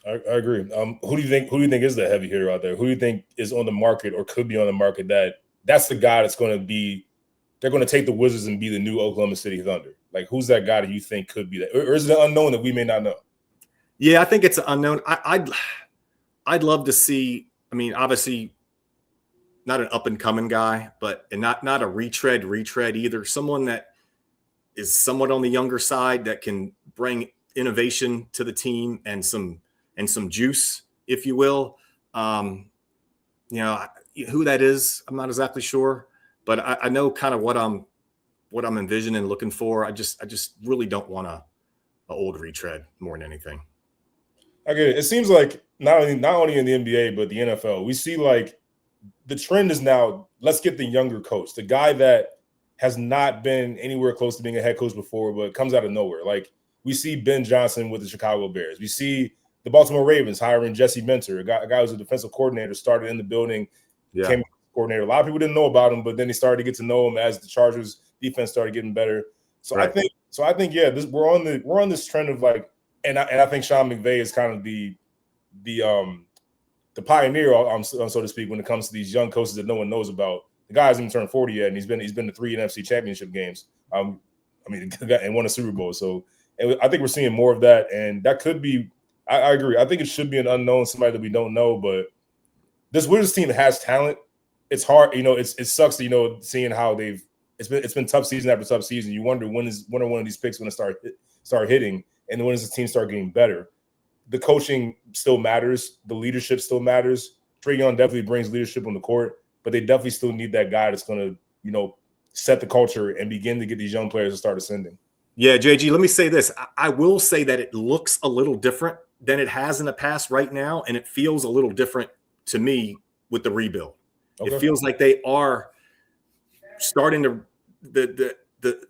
I agree. Who do you think is the heavy hitter out there? Who do you think is on the market or could be on the market that's the guy that's going to be – they're going to take the Wizards and be the new Oklahoma City Thunder? Like, who's that guy that you think could be that? Or is it an unknown that we may not know? Yeah, I think it's an unknown. I'd love to see – I mean, obviously, an up and coming guy, but not a retread either. Someone that is somewhat on the younger side that can bring innovation to the team and some juice, if you will. Who that is, I'm not exactly sure, but I know kind of what I'm envisioning and looking for. I just really don't want a old retread more than anything. I get it. It seems like not only in the NBA, but the NFL, we see like the trend is now, let's get the younger coach, the guy that has not been anywhere close to being a head coach before, but comes out of nowhere. Like we see Ben Johnson with the Chicago Bears. We see the Baltimore Ravens hiring Jesse Minter, a guy who's a defensive coordinator, started in the building, became coordinator. A lot of people didn't know about him, but then they started to get to know him as the Chargers defense started getting better. So right. I think we're on this trend of like, and I think Sean McVay is kind of the pioneer, so to speak, when it comes to these young coaches that no one knows about. The guy hasn't even turned 40 yet, and he's been to 3 NFC Championship games. And won a Super Bowl. So I think we're seeing more of that, and that could be. I agree. I think it should be an unknown, somebody that we don't know. But this Wizards team has talent. It's hard, it sucks to seeing how it's been tough season after tough season. You wonder when are one of these picks going to start hitting, and when does the team start getting better? The coaching still matters. The leadership still matters. Trae Young definitely brings leadership on the court, but they definitely still need that guy that's going to, set the culture and begin to get these young players to start ascending. Yeah, JG, let me say this. I will say that it looks a little different than it has in the past right now, and it feels a little different to me with the rebuild. Okay. It feels like they are starting to the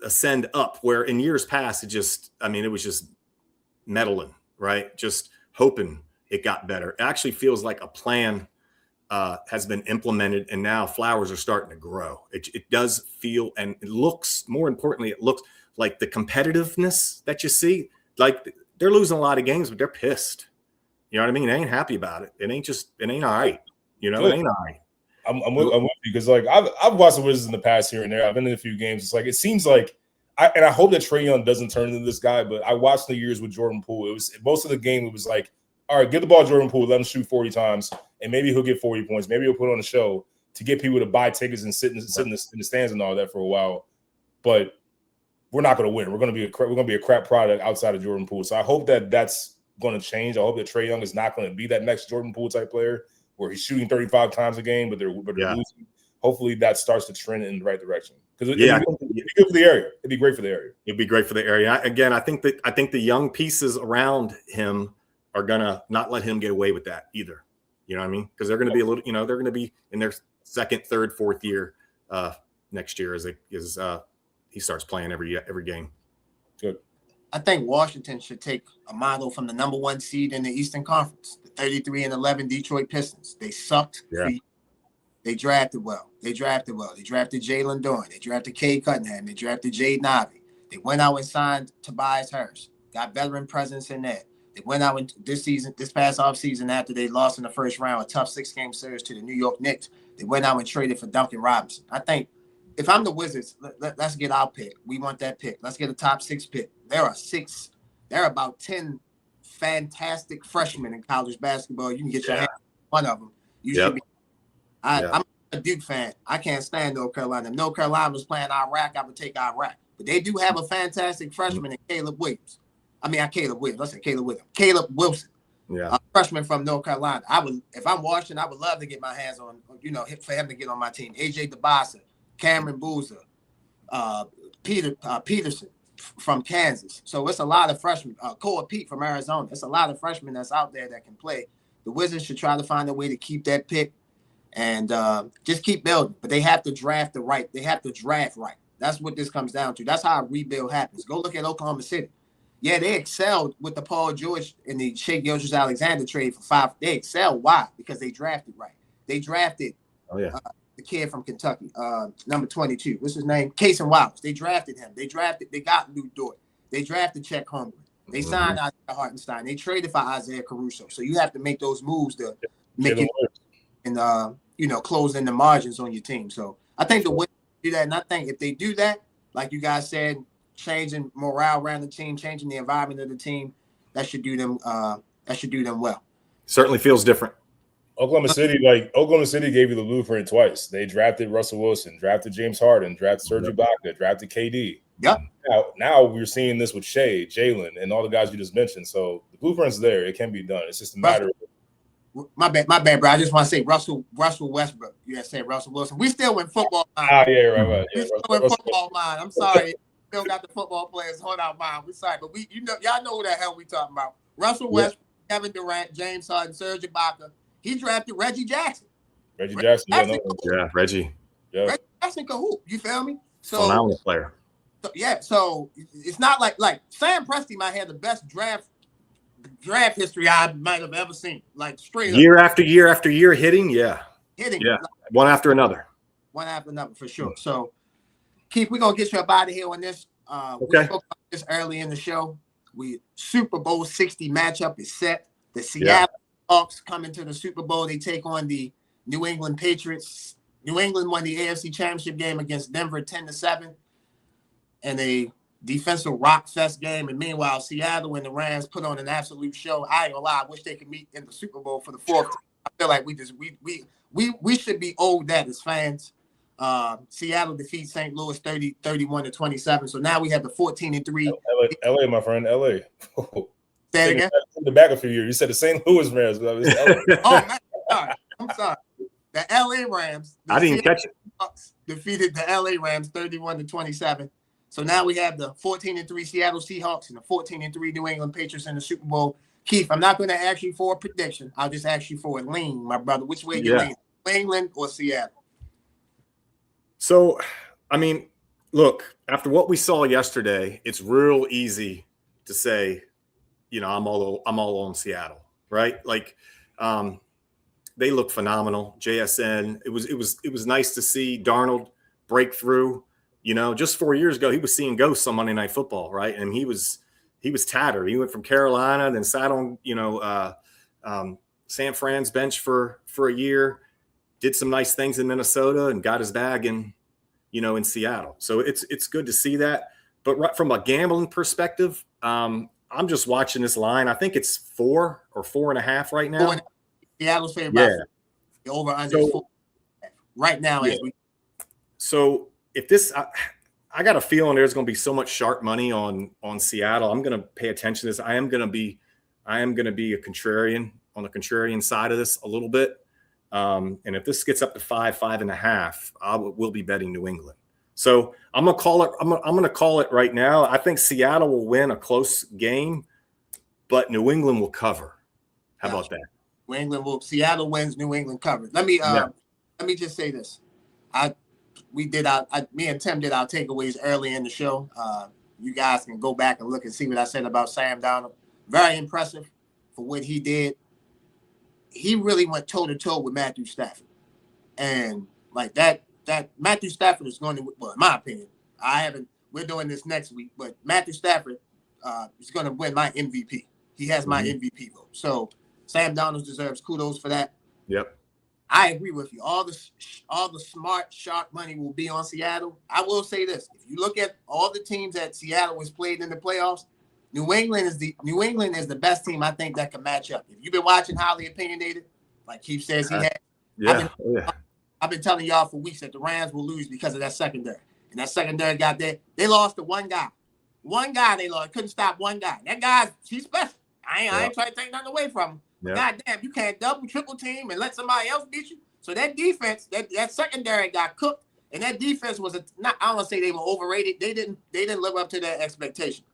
ascend up, where in years past it was just meddling, right? Just hoping it got better. It actually feels like a plan has been implemented, and now flowers are starting to grow. It does feel, and it looks, more importantly, it looks like the competitiveness that you see. Like they're losing a lot of games, but they're pissed. You know what I mean? They ain't happy about it. It ain't all right. It ain't all right. I'm with you because like I've watched the Wizards in the past here and there. I've been in a few games. It's like it seems like I hope that Trae Young doesn't turn into this guy, but I watched the years with Jordan Poole. It was most of the game. It was like, all right, give the ball to Jordan Poole, let him shoot 40 times, and maybe he'll get 40 points. Maybe he'll put on a show to get people to buy tickets and sit in the stands and all that for a while. But we're not going to win. We're going to be a crap product outside of Jordan Poole. So I hope that that's going to change. I hope that Trae Young is not going to be that next Jordan Poole type player where he's shooting 35 times a game, but they're losing. Hopefully that starts to trend in the right direction. Because it'd be good for the area. It'd be great for the area. It'd be great for the area. I think the young pieces around him are gonna not let him get away with that either. You know what I mean? Because they're gonna be a little, they're gonna be in their second, third, fourth year next year as he starts playing every game. Good. I think Washington should take a model from the number 1 seed in the Eastern Conference, the 33-11 Detroit Pistons. They sucked. Yeah. They drafted well. They drafted Jalen Dorn. They drafted Cade Cunningham. They drafted Jaden Ivey. They went out and signed Tobias Harris. Got veteran presence in there. They went out this past offseason after they lost in the first round, a tough 6-game series to the New York Knicks. They went out and traded for Duncan Robinson. I think if I'm the Wizards, let's get our pick. We want that pick. Let's get a top 6 pick. There are about 10 fantastic freshmen in college basketball. You can get your hand on one of them. You should be. I'm a Duke fan. I can't stand North Carolina. If North Carolina was playing Iraq, I would take Iraq. But they do have a fantastic freshman in Caleb Williams. Caleb Wilson. Yeah. A freshman from North Carolina. If I'm Washington, I would love to get my hands on, for him to get on my team. AJ DeBasa, Cameron Boozer, Peterson from Kansas. So it's a lot of freshmen. Cole Pete from Arizona. It's a lot of freshmen that's out there that can play. The Wizards should try to find a way to keep that pick and just keep building. But they have to draft right. They have to draft right. That's what this comes down to. That's how a rebuild happens. Go look at Oklahoma City. Yeah, they excelled with the Paul George and the Shea Gilgeous-Alexander trade for 5. They excelled. Why? Because they drafted right. They drafted the kid from Kentucky, number 22. What's his name? Casey Wallace. They drafted him. They got Lou Dort. They drafted Chet Holmgren. They signed Isaiah Hartenstein. They traded for Isaiah Caruso. So you have to make those moves to make it and close in the margins on your team. So I think the way to do that, and I think if they do that, like you guys said, changing morale around the team, changing the environment of the team, that should do them well. Certainly feels different. Oklahoma City gave you the blueprint twice. They drafted Russell Wilson, drafted James Harden, drafted Serge Ibaka, drafted KD. Yep. Now we're seeing this with Shea, Jalen, and all the guys you just mentioned. So the blueprint's there. It can be done. It's just a matter of my bad, bro. I just want to say Russell Westbrook. You had to say Russell Wilson. We still win football line. Right. We still win football line. I'm sorry. Still got the football players hold out mind. We're sorry, but y'all know who the hell we talking about. Russell Westbrook, Kevin Durant, James Harden, Serge Ibaka. He drafted Reggie Jackson. Reggie, Yeah, Reggie. Yeah. Reggie Jackson can hoop. You feel me? So phenomenal player. So it's not like Sam Presti might have the best draft history I might have ever seen. Like straight year after year after year hitting. Yeah. One after another for sure. So Keith, we're gonna get you up out of here on this. Okay. We spoke about this early in the show. Super Bowl 60 matchup is set. The Seattle Hawks come into the Super Bowl. They take on the New England Patriots. New England won the AFC Championship game against Denver 10-7 in a defensive rock fest game. And meanwhile, Seattle and the Rams put on an absolute show. I ain't gonna lie, I wish they could meet in the Super Bowl for the fourth time. I feel like we should be owed that as fans. Seattle defeats St. Louis 31-27. So now we have the 14-3. LA, my friend, LA. Say it again. In the back a few years, you said the St. Louis Rams. Oh man, I'm sorry. The LA Rams. I didn't catch it. Bucks defeated the LA Rams 31-27. So now we have the 14-3 Seattle Seahawks and the 14-3 New England Patriots in the Super Bowl. Keith, I'm not going to ask you for a prediction. I'll just ask you for a lean, my brother. Which way you lean, New England or Seattle? So, I mean, look, after what we saw yesterday, it's real easy to say, I'm all on Seattle, right? Like, they look phenomenal. JSN. It was nice to see Darnold break through. Just 4 years ago, he was seeing ghosts on Monday Night Football, right? And he was tattered. He went from Carolina, then sat on San Fran's bench for a year, did some nice things in Minnesota, and got his bag in Seattle. So it's good to see that. But right from a gambling perspective, I'm just watching this line. I think it's 4 or 4.5 right now. Seattle's favorite. The over under 4 right now. So if this, I got a feeling there's going to be so much sharp money on Seattle. I'm going to pay attention to this. I am going to be a contrarian on the contrarian side of this a little bit. And if this gets up to 5.5, we'll be betting New England. So I'm gonna call it. I'm gonna call it right now. I think Seattle will win a close game, but New England will cover. How about that? New England will. Seattle wins. New England covers. Let me just say this. Me and Tim did our takeaways early in the show. You guys can go back and look and see what I said about Sam Darnold. Very impressive for what he did. He really went toe to toe with Matthew Stafford, and like that Matthew Stafford is going to, well, in my opinion, we're doing this next week, but Matthew Stafford is going to win my MVP. He has my MVP vote. So Sam Darnold deserves kudos for that. Yep. I agree with you. All the smart, sharp money will be on Seattle. I will say this. If you look at all the teams that Seattle has played in the playoffs, New England is the best team I think that can match up. If you've been watching Highly Opinionated, like Keith says he has, I've been telling y'all for weeks that the Rams will lose because of that secondary. And that secondary got there. They lost to one guy. One guy they lost. Couldn't stop one guy. That he's special. I ain't trying to take nothing away from him. Yep. God damn, you can't double, triple team and let somebody else beat you. So that defense, that secondary got cooked. And that defense was I don't want to say they were overrated. They didn't live up to their expectation.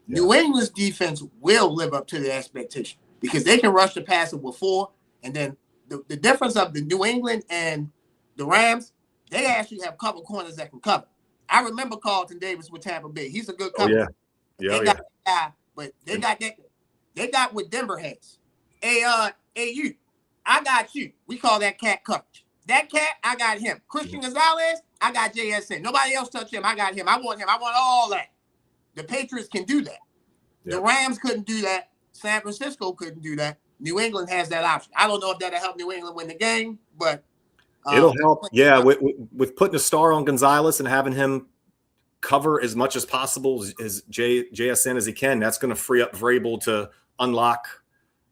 Yeah. New England's defense will live up to their expectation because they can rush the passer with 4. And then the difference of the New England and the Rams, they actually have cover corners that can cover. I remember Carlton Davis with Tampa Bay. He's a good cover. But they got what Denver has. You. I got you. We call that cat coverage. That cat, I got him. Christian Gonzalez, I got JSN. Nobody else touch him. I got him. I want him. I want all that. The Patriots can do that. The Rams couldn't do that. San Francisco couldn't do that. New England has that option. I don't know if that'll help New England win the game, but it'll help. Yeah, with putting a star on Gonzalez and having him cover as much as possible as JSN as he can, that's going to free up Vrabel to unlock,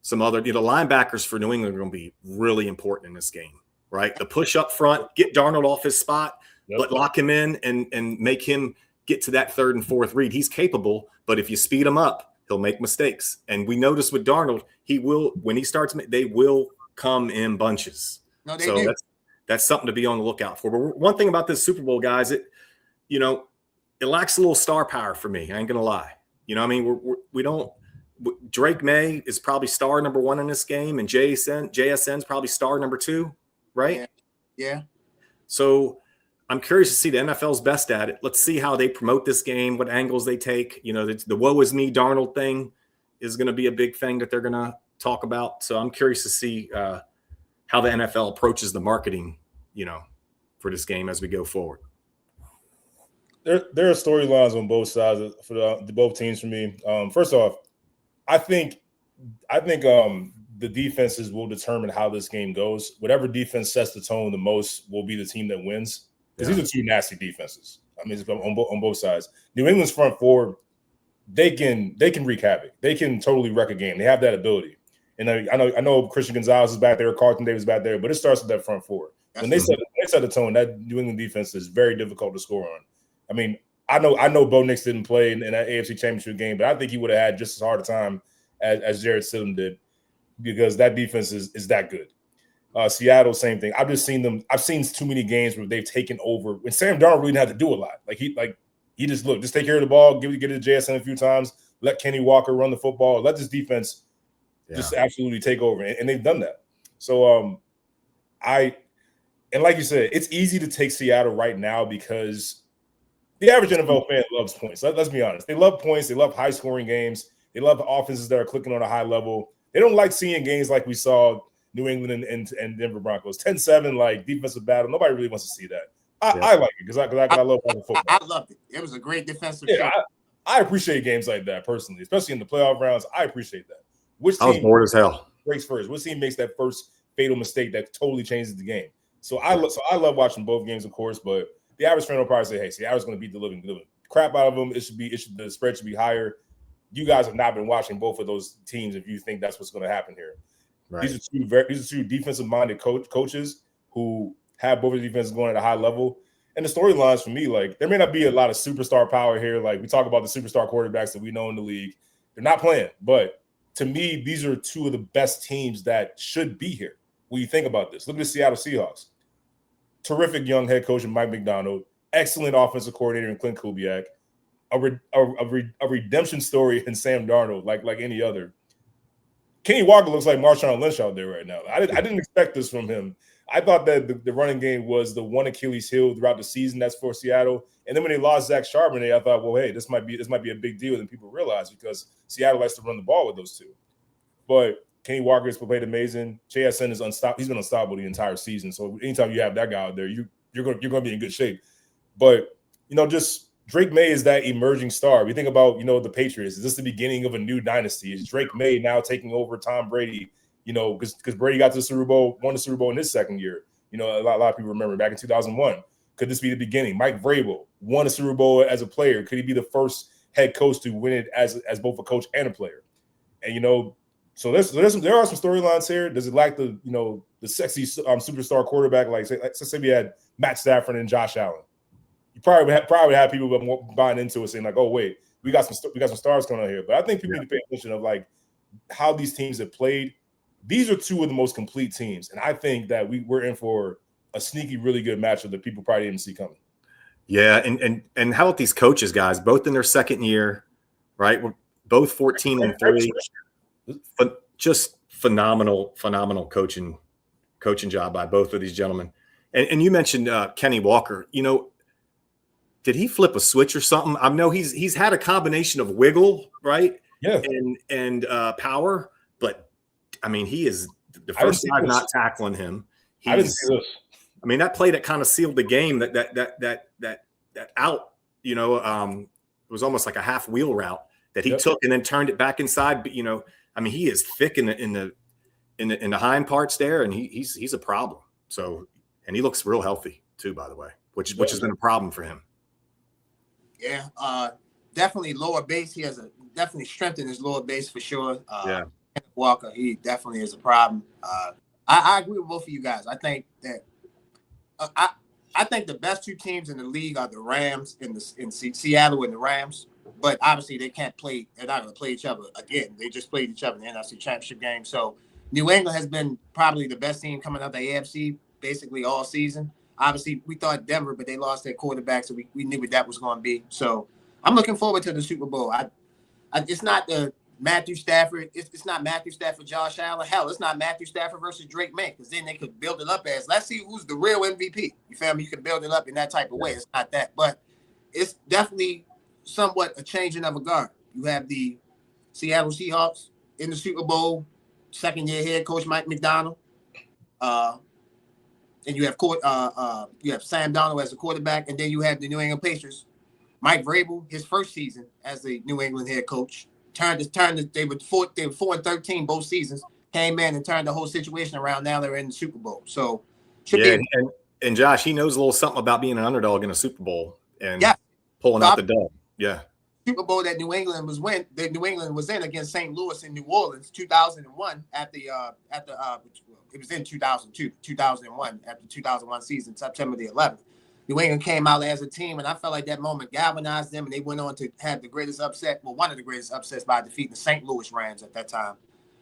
some other, linebackers for New England are going to be really important in this game, right? The push up front, get Darnold off his spot, but lock him in and make him get to that third and fourth read. He's capable, but if you speed him up, he'll make mistakes. And we notice with Darnold, he will, when he starts, they will come in bunches. No, they do. That's something to be on the lookout for. But one thing about this Super Bowl, guys, it lacks a little star power for me. I ain't gonna lie. We don't. Drake May is probably star number 1 in this game, and JSN's probably star number 2, right? Yeah. So I'm curious to see the NFL's best at it. Let's see how they promote this game, what angles they take. The woe is me Darnold thing is going to be a big thing that they're going to talk about. So I'm curious to see how the NFL approaches the marketing, for this game as we go forward. There are storylines on both sides for the both teams for me. First off, I think the defenses will determine how this game goes. Whatever defense sets the tone the most will be the team that wins. Because these are two nasty defenses. I mean, on both sides. New England's front four, they can wreak havoc. They can totally wreck a game. They have that ability. And I know Christian Gonzalez is back there, Carlton Davis is back there, but it starts with that front four. When they set the tone, that New England defense is very difficult to score on. I mean, I know Bo Nix didn't play in that AFC Championship game, but I think he would have had just as hard a time as Jared Stidham did, because that defense is that good. Seattle, same thing. I've seen too many games where they've taken over. When Sam Darnold really didn't have to do a lot. He just take care of the ball, get it to JSN a few times, let Kenny Walker run the football, let this defense just absolutely take over, and they've done that. So and like you said, it's easy to take Seattle right now because the average NFL fan loves points. Let's be honest. They love points. They love high-scoring games. They love offenses that are clicking on a high level. They don't like seeing games like we saw New England and Denver Broncos. 10-7, defensive battle. Nobody really wants to see that. I like it because I love football. I loved it. It was a great defensive show. I appreciate games like that personally, especially in the playoff rounds. I appreciate that. I was bored as hell. Breaks first. Which team makes that first fatal mistake that totally changes the game? So I love watching both games, of course, but the average fan will probably say, "Hey, Seattle's going to beat the living crap out of them. The spread should be higher." You guys have not been watching both of those teams if you think that's what's going to happen here. Right. These are two defensive-minded coaches who have both of the defenses going at a high level. And the storylines for me, there may not be a lot of superstar power here. We talk about the superstar quarterbacks that we know in the league. They're not playing. But to me, these are two of the best teams that should be here. When you think about this, look at the Seattle Seahawks. Terrific young head coach in Mike McDonald. Excellent offensive coordinator in Clint Kubiak. A redemption story in Sam Darnold, like any other. Kenny Walker looks like Marshawn Lynch out there right now. I didn't expect this from him. I thought that the running game was the one Achilles heel throughout the season. That's for Seattle. And then when they lost Zach Charbonnet, I thought, well, hey, this might be a big deal than people realize because Seattle likes to run the ball with those two. But Kenny Walker has played amazing. JSN is unstoppable. He's been unstoppable the entire season. So anytime you have that guy out there, you're going to be in good shape. But just Drake May is that emerging star. We think about the Patriots. Is this the beginning of a new dynasty? Is Drake May now taking over Tom Brady? Because Brady got to the Super Bowl, won the Super Bowl in his second year. A lot of people remember back in 2001. Could this be the beginning? Mike Vrabel won a Super Bowl as a player. Could he be the first head coach to win it as both a coach and a player? And so there are some storylines here. Does it lack the sexy superstar quarterback like say we had Matt Stafford and Josh Allen? You probably have people buying into it, saying oh wait, we got some stars coming out here. But I think people need to pay attention of how these teams have played. These are two of the most complete teams, and I think that we're in for a sneaky, really good matchup that people probably didn't see coming. Yeah, and how about these coaches, guys? Both in their second year, right? We're both 14-3. But just phenomenal coaching job by both of these gentlemen. And you mentioned Kenny Walker. Did he flip a switch or something? I know he's had a combination of wiggle, right? Yeah, and power, but I mean, he is the first guy not tackling him. I didn't see this. I mean, that play that kind of sealed the game. That out. It was almost like a half wheel route that he took and then turned it back inside. But I mean, he is thick in the hind parts there, and he's a problem. So, and he looks real healthy too, by the way, which has been a problem for him. Yeah, definitely lower base. He has definitely strengthened his lower base for sure. Walker, he definitely is a problem. I agree with both of you guys. I think that I think the best two teams in the league are the Rams in Seattle and the Rams. But obviously they can't play. They're not going to play each other again. They just played each other in the NFC Championship game. So New England has been probably the best team coming out of the AFC basically all season. Obviously, we thought Denver, but they lost their quarterback, so we knew what that was going to be. So I'm looking forward to the Super Bowl. It's not the Matthew Stafford. It's not Matthew Stafford, Josh Allen. Hell, it's not Matthew Stafford versus Drake May, because then they could build it up as, let's see who's the real MVP. You feel me? You can build it up in that type of way. It's not that. But it's definitely somewhat a changing of a guard. You have the Seattle Seahawks in the Super Bowl, second-year head coach Mike McDonald. And you have Sam Darnold as a quarterback, and then you have the New England Patriots. Mike Vrabel, his first season as the New England head coach, they were 4-13 both seasons, came in and turned the whole situation around. Now they're in the Super Bowl. So and Josh, he knows a little something about being an underdog in a Super Bowl and pulling out the dub. Yeah. Super Bowl that New England was in against St. Louis in New Orleans, 2001 it was in 2001 after 2001 season, September the 11th. New England came out as a team, and I felt like that moment galvanized them, and they went on to have the greatest upset, one of the greatest upsets by defeating the St. Louis Rams at that time.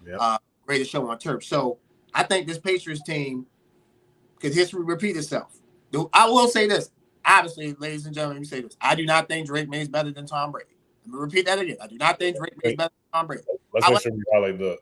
Yep. Greatest show on turf. So I think this Patriots team could history repeat itself. I will say this. Obviously, ladies and gentlemen, let me say this. I do not think Drake May is better than Tom Brady. Let me repeat that again. I do not think Drake May is better than Tom Brady. Let's make sure we highlight that.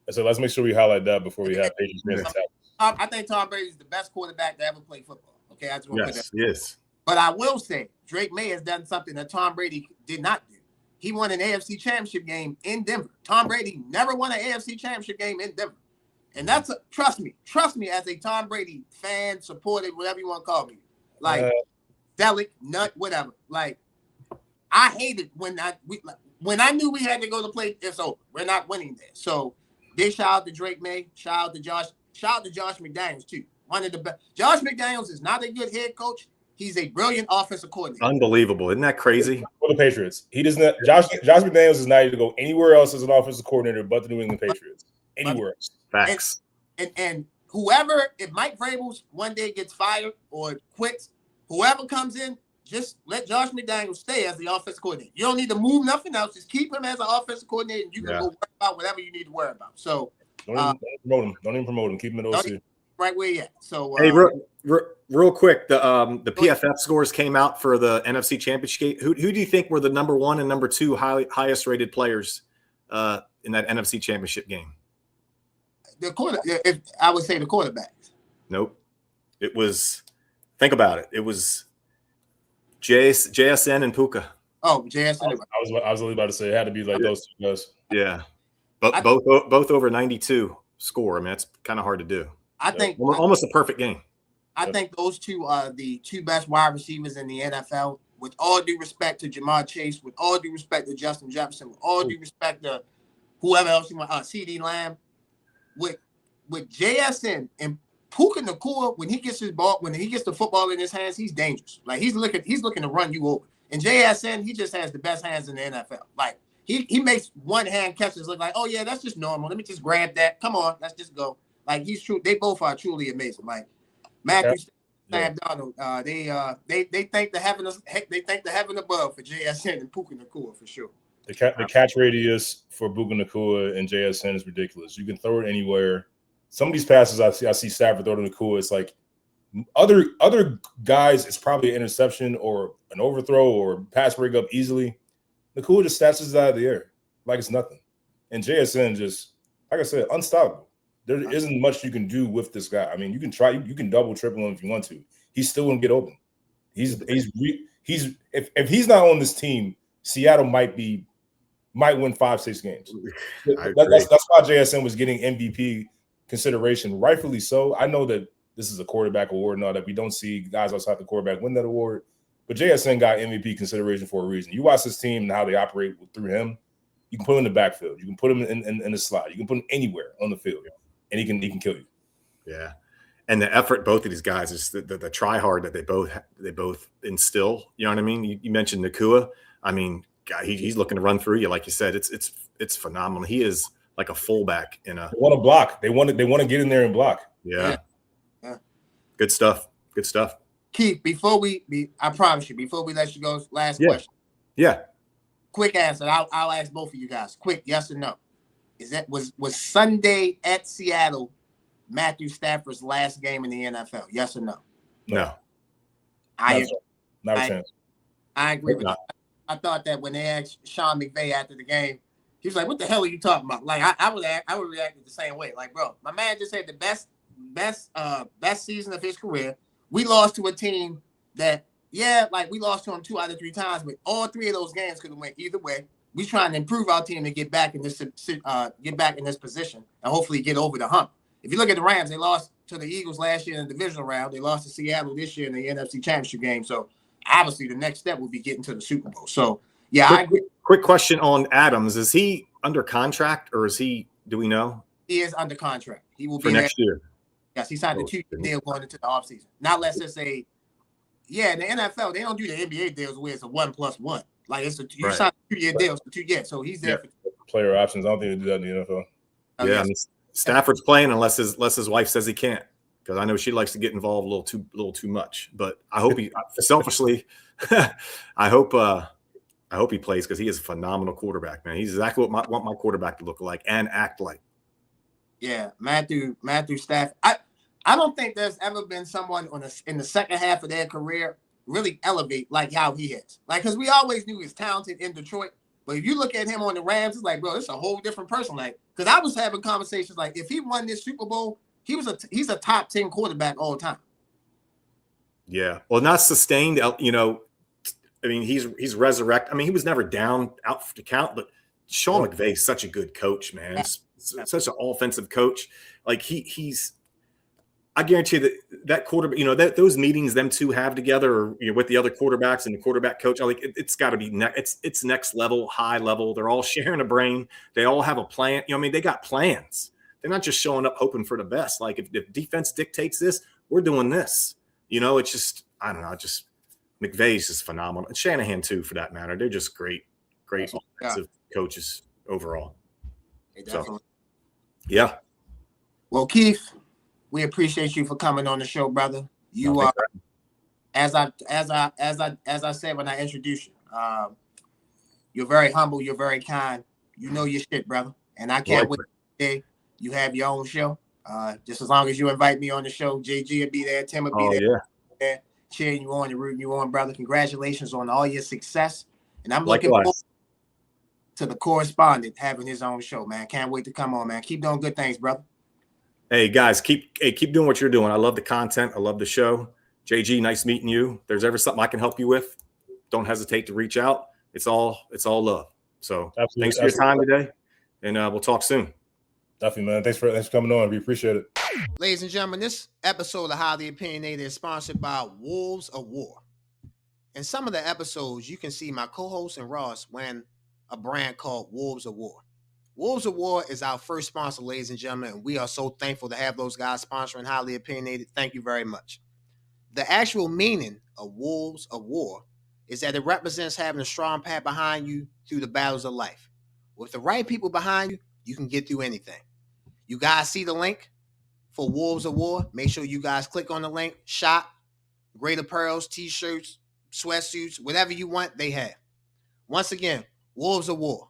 I said, let's make sure we highlight that before we have Patriots fans. I think Tom Brady is the best quarterback to ever play football. Okay, I just want to put that. Yes. But I will say Drake May has done something that Tom Brady did not do. He won an AFC Championship game in Denver. Tom Brady never won an AFC Championship game in Denver. And that's trust me as a Tom Brady fan, supporter, whatever you want to call me, like delic, nut, whatever. Like I hated when I knew we had to go to play. It's over. We're not winning there. So big shout out to Drake May. Shout out to Josh McDaniels too. One of the best. Josh McDaniels is not a good head coach. He's a brilliant offensive coordinator. Unbelievable. Isn't that crazy? For the Patriots. He does not. Josh McDaniels is not able to go anywhere else as an offensive coordinator but the New England Patriots. Anywhere else. Facts. And whoever, if Mike Vrabel one day gets fired or quits, whoever comes in, just let Josh McDaniels stay as the offensive coordinator. You don't need to move nothing else. Just keep him as an offensive coordinator, and you can go worry about whatever you need to worry about. So don't even promote him. Keep him in OC. Right where you at. So hey, real quick, the PFF scores came out for the NFC Championship. Who do you think were the number one and number two highest rated players in that NFC Championship game? I would say the quarterbacks. Nope. It was. Think about it. It was JSN and Puka. Oh, JSN. I was only about to say it had to be like those two guys. Yeah, but both over 92 score. I mean, that's kind of hard to do. I think almost a perfect game. I think those two are the two best wide receivers in the NFL. With all due respect to Jamar Chase, with all due respect to Justin Jefferson, with all due respect to whoever else you want, CD Lamb, with JSN and Puka Nacua, when he gets the football in his hands, he's dangerous. Like he's looking to run you over. And JSN, he just has the best hands in the NFL. Like he makes one hand catches look like, oh yeah, that's just normal. Let me just grab that. Come on, let's just go. Like he's true. They both are truly amazing. Like Matthew, Sam Darnold, they thank the heaven above for JSN and Puka Nacua for sure. The catch radius for Puka Nacua and JSN is ridiculous. You can throw it anywhere. Some of these passes I see Stafford throw to Nacua. It's like other guys. It's probably an interception or an overthrow or pass break up easily. Nacua just snatches it out of the air like it's nothing. And JSN just, like I said, unstoppable. There isn't much you can do with this guy. I mean, you can try, you can double, triple him if you want to. He's still gonna get open. If he's not on this team, Seattle might win 5-6 games. That's why JSN was getting MVP consideration, rightfully so. I know that this is a quarterback award and all that. We don't see guys outside the quarterback win that award, but JSN got MVP consideration for a reason. You watch this team and how they operate through him. You can put him in the backfield. You can put him in the slot. You can put him anywhere on the field, and he can kill you. Yeah, and the effort both of these guys is the try hard that they both instill. You know what I mean? You mentioned Nacua. I mean, God, he's looking to run through you, like you said. It's it's phenomenal. He is like a fullback in a. They want to block. They want to get in there and block. Yeah. Yeah. Good stuff. Good stuff. Keith, I promise you, before we let you go, last Yeah. question. Yeah. Quick answer. I'll ask both of you guys. Quick, yes or no. Was Sunday at Seattle Matthew Stafford's last game in the NFL? Yes or no? No. Not a chance. I agree with that. I thought that when they asked Sean McVay after the game, he was like, "What the hell are you talking about?" Like I would react the same way. Like, bro, my man just had the best season of his career. We lost to a team that, we lost to them 2 out of 3 times, but all 3 of those games could have went either way. We trying to improve our team to get back in this position and hopefully get over the hump. If you look at the Rams, they lost to the Eagles last year in the divisional round. They lost to Seattle this year in the NFC Championship game. So obviously the next step would be getting to the Super Bowl. So I agree. Quick question on Adams. Is he under contract or do we know? He is under contract. He will for be next year. Yes, he signed a 2-year deal going into the offseason. Not let's just say, in the NFL, they don't do the NBA deals where it's a 1+1. Like you sign a 2-year deal for 2 years. So he's there for player options. I don't think they do that in the NFL. Yeah, I mean, Stafford's playing unless his wife says he can't, because I know she likes to get involved a little too much. But I hope he selfishly, I hope he plays because he is a phenomenal quarterback, man. He's exactly what want my quarterback to look like and act like. Yeah, Matthew Stafford. I don't think there's ever been someone in the second half of their career really elevate like how he is. Like, because we always knew he was talented in Detroit, but if you look at him on the Rams, it's like, bro, it's a whole different person. Like, because I was having conversations like, if he won this Super Bowl, he's a top 10 quarterback all time. Yeah, well, not sustained. You know, I mean, he's resurrected. I mean, he was never down out to count, but Sean McVay's such a good coach, man. Such an offensive coach. Like he's. I guarantee that quarterback, you know, that those meetings them two have together, or with the other quarterbacks and the quarterback coach, like it's got to be it's next level, high level. They're all sharing a brain. They all have a plan. I mean, they got plans. They're not just showing up hoping for the best. Like if defense dictates this, we're doing this. It's just I don't know. Just McVay's just phenomenal, and Shanahan too, for that matter. They're just great offensive coaches overall. So, yeah. Well, Keith, we appreciate you for coming on the show, brother. You are, as I said when I introduced you, you're very humble. You're very kind. You know your shit, brother. And I can't wait today. You have your own show. Just as long as you invite me on the show, JG will be there. Tim will be there, cheering you on and rooting you on, brother. Congratulations on all your success. And I'm looking forward to the Correspondent having his own show, man. Can't wait to come on, man. Keep doing good things, brother. Hey guys, keep doing what you're doing. I love the content. I love the show. JG, nice meeting you. If there's ever something I can help you with, don't hesitate to reach out. It's all love. So thanks for your time today, and we'll talk soon. Definitely, man. Thanks for coming on. We appreciate it. Ladies and gentlemen, this episode of Highly Opinionated is sponsored by Wolves of War. In some of the episodes, you can see my co-host and Ross wearing a brand called Wolves of War. Wolves of War is our first sponsor, ladies and gentlemen, and we are so thankful to have those guys sponsoring Highly Opinionated. Thank you very much. The actual meaning of Wolves of War is that it represents having a strong path behind you through the battles of life. With the right people behind you, you can get through anything. You guys see the link for Wolves of War? Make sure you guys click on the link, shop, great apparels, t-shirts, sweatsuits, whatever you want, they have. Once again, Wolves of War.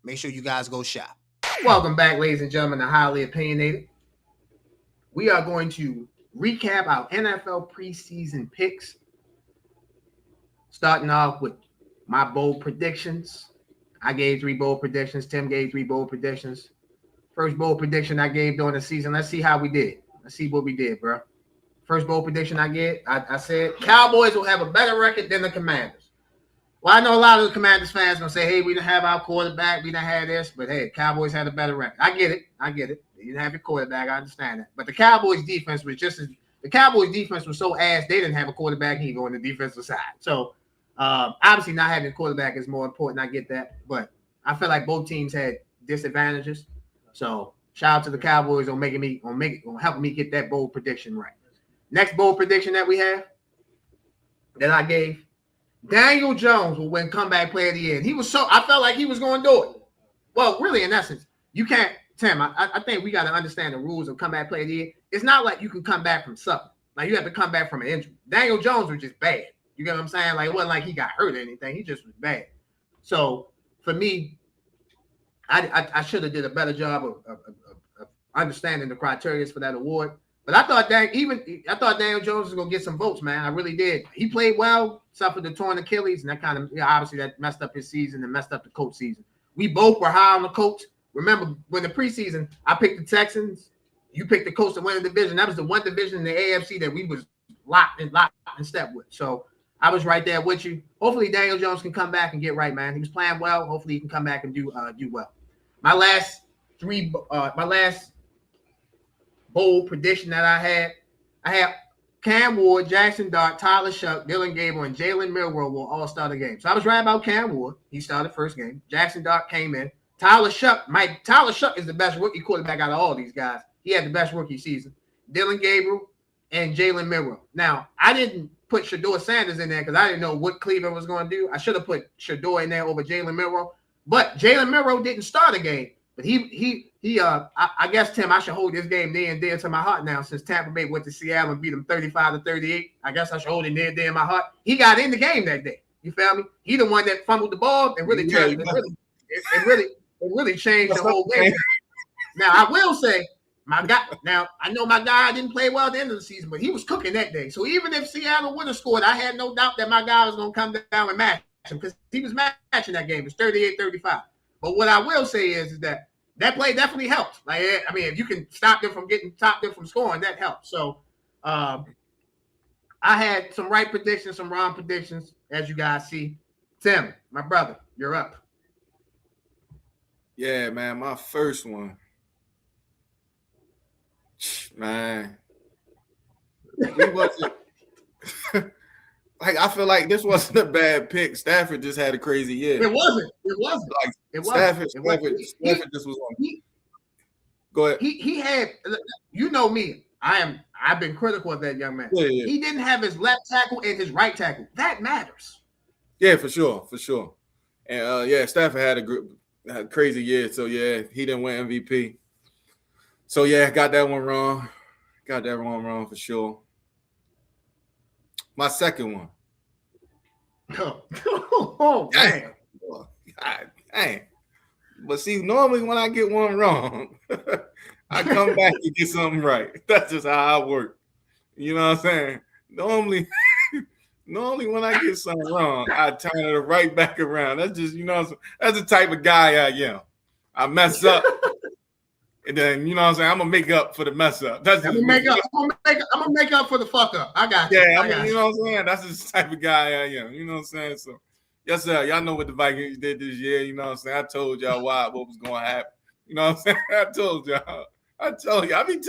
Make sure you guys go shop. Welcome back, ladies and gentlemen, to Highly Opinionated. We are going to recap our NFL preseason picks, starting off with my bold predictions. I gave 3 bold predictions. Tim gave 3 bold predictions. First bold prediction I gave during the season. Let's see how we did. Let's see what we did, bro. First bold prediction I gave, I said Cowboys will have a better record than the Commanders. Well, I know a lot of the Commanders fans going to say, hey, we didn't have our quarterback. We didn't have this. But, hey, Cowboys had a better record. I get it. You didn't have your quarterback. I understand that. But the Cowboys defense was so ass, they didn't have a quarterback either on the defensive side. So, obviously, not having a quarterback is more important. I get that. But I feel like both teams had disadvantages. So, shout out to the Cowboys on helping me get that bold prediction right. Next bold prediction that we have, that I gave, Daniel Jones will win comeback player of the year. I felt like he was going to do it. Well, really, in essence, you can't, Tim. I think we got to understand the rules of comeback play of the year. It's not like you can come back from something. Like you have to come back from an injury. Daniel Jones was just bad. You get what I'm saying? Like it wasn't like he got hurt or anything. He just was bad. So for me, I should have did a better job of understanding the criteria for that award. But I thought Daniel Jones was gonna get some votes, man. I really did. He played well, suffered the torn Achilles, and that kind of obviously that messed up his season and messed up the coach season. We both were high on the coach. Remember when the preseason I picked the Texans, you picked the coach to win the division. That was the one division in the AFC that we was locked in step with. So I was right there with you. Hopefully Daniel Jones can come back and get right, man. He was playing well. Hopefully he can come back and do well. My last bold prediction that I had Cam Ward, Jackson Dart, Tyler Shuck, Dylan Gabriel, and Jalen Milroe will all start the game. So I was right about Cam Ward. He started first game. Jackson Dart came in. Tyler Shuck is the best rookie quarterback out of all these guys. He had the best rookie season. Dylan Gabriel and Jalen Milroe. Now, I didn't put Shedeur Sanders in there because I didn't know what Cleveland was going to do. I should have put Shedeur in there over Jalen Milroe. But Jalen Milroe didn't start a game. But I guess, Tim, I should hold this game near and dear to my heart now since Tampa Bay went to Seattle and beat them 35-38. I guess I should hold it near and dear in my heart. He got in the game that day. You feel me? He the one that fumbled the ball and really changed the whole game. Now, I will say, my guy. Now, I know my guy didn't play well at the end of the season, but he was cooking that day. So even if Seattle would have scored, I had no doubt that my guy was going to come down and match him because he was matching that game. It was 38-35. But what I will say is that play definitely helps. Like, I mean, if you can stop them from scoring, that helps. So I had some right predictions, some wrong predictions, as you guys see. Tim, my brother, you're up. Yeah, man, my first one. Man, we wasn't like I feel like this wasn't a bad pick. Stafford just had a crazy year. It wasn't. Like It Stafford wasn't. just was on. Go ahead. He had, you know me. I've been critical of that young man. Yeah. He didn't have his left tackle and his right tackle. That matters. Yeah, for sure. And Stafford had a crazy year. So yeah, he didn't win MVP. So yeah, got that one wrong. Got that one wrong for sure. My second one. Oh man. God, dang. But see, normally when I get one wrong, I come back and get something right. That's just how I work. You know what I'm saying? Normally when I get something wrong, I turn it right back around. That's just, that's the type of guy I am. I mess up. And then, you know what I'm saying? I'm going to make up for the mess up. I'm going to make up for the fuck up. I got you. Yeah, you know what I'm saying? That's just the type of guy I am. You know what I'm saying? So, yes, sir. Y'all know what the Vikings did this year. You know what I'm saying? I told y'all what was going to happen. You know what I'm saying? I told y'all. I be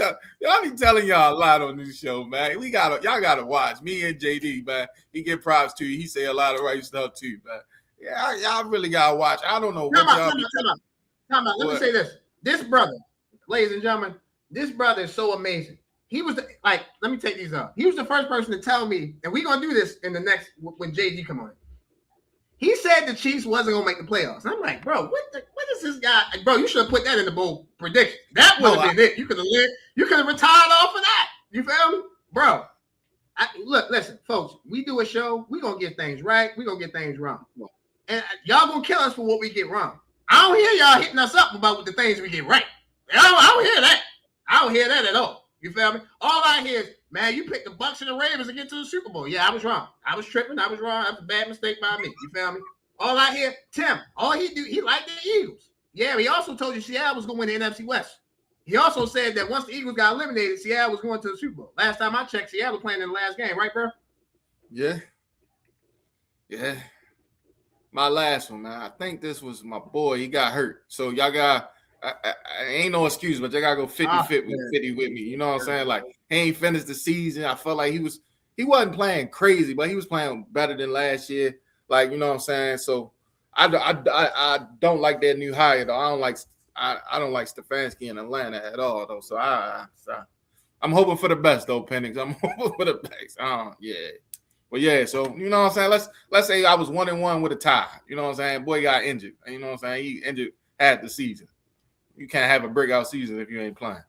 telling y'all a lot on this show, man. Y'all got to watch. Me and JD, man. He get props to you. He say a lot of right stuff too, man. Yeah, y'all really got to watch. I don't know what y'all be telling. Come on. Let me say this. This brother, ladies and gentlemen, this brother is so amazing. He was let me take these up. He was the first person to tell me, and we're gonna do this in the next when JD come on. He said the Chiefs wasn't gonna make the playoffs. I'm like, bro, what is this guy? Bro, you should have put that in the bold prediction. That would have been it. You could have retired off of that. You feel me, bro? Listen, folks. We do a show. We gonna get things right. We gonna get things wrong, and y'all gonna kill us for what we get wrong. I don't hear y'all hitting us up about the things we get right. I don't hear that. I don't hear that at all. You feel me? All I hear is, man, you picked the Bucs and the Ravens to get to the Super Bowl. Yeah, I was wrong. I was tripping. I was wrong. That was a bad mistake by me. You feel me? All I hear, Tim, all he liked the Eagles. Yeah, he also told you Seattle was going to win the NFC West. He also said that once the Eagles got eliminated, Seattle was going to the Super Bowl. Last time I checked, Seattle playing in the last game, right, bro? Yeah. My last one, man. I think this was my boy. He got hurt. So y'all got I ain't no excuse, but y'all gotta go 50 with me. You know what I'm saying? Like, he ain't finished the season. I felt like he wasn't playing crazy, but he was playing better than last year. Like, you know what I'm saying? So I don't like that new hire though. I don't like Stefanski in Atlanta at all though. So I'm hoping for the best though, Penix. I'm hoping for the best. Yeah. Well, yeah, so you know what I'm saying? Let's say I was 1-1 with a tie. You know what I'm saying? Boy got injured. You know what I'm saying? He injured half the season. You can't have a breakout season if you ain't playing.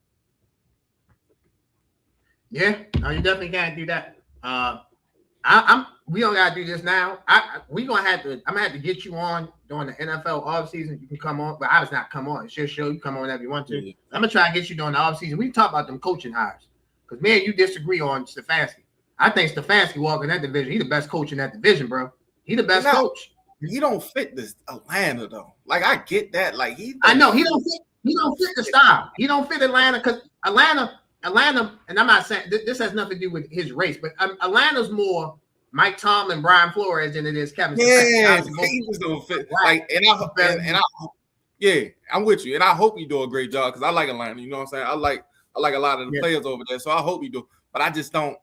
Yeah, no, you definitely can't do that. We don't gotta do this now. I'm gonna have to get you on during the NFL offseason. You can come on, but I was not come on. It's your show. You come on whenever you want to. Yeah. I'm gonna try and get you during the offseason. We can talk about them coaching hires. Because me and you disagree on Stefanski. I think Stefanski walking that division, he's the best coach in that division, bro. He the best coach. He don't fit this Atlanta though. Like I get that. Like I know he don't fit the style. He don't fit Atlanta because Atlanta, and I'm not saying this has nothing to do with his race, but Atlanta's more Mike Tomlin, Brian Flores than it is Kevin Stefanski. Yeah, he just don't fit. Like, I'm with you, and I hope he do a great job because I like Atlanta. You know what I'm saying? I like a lot of the players over there, so I hope he do. But I just don't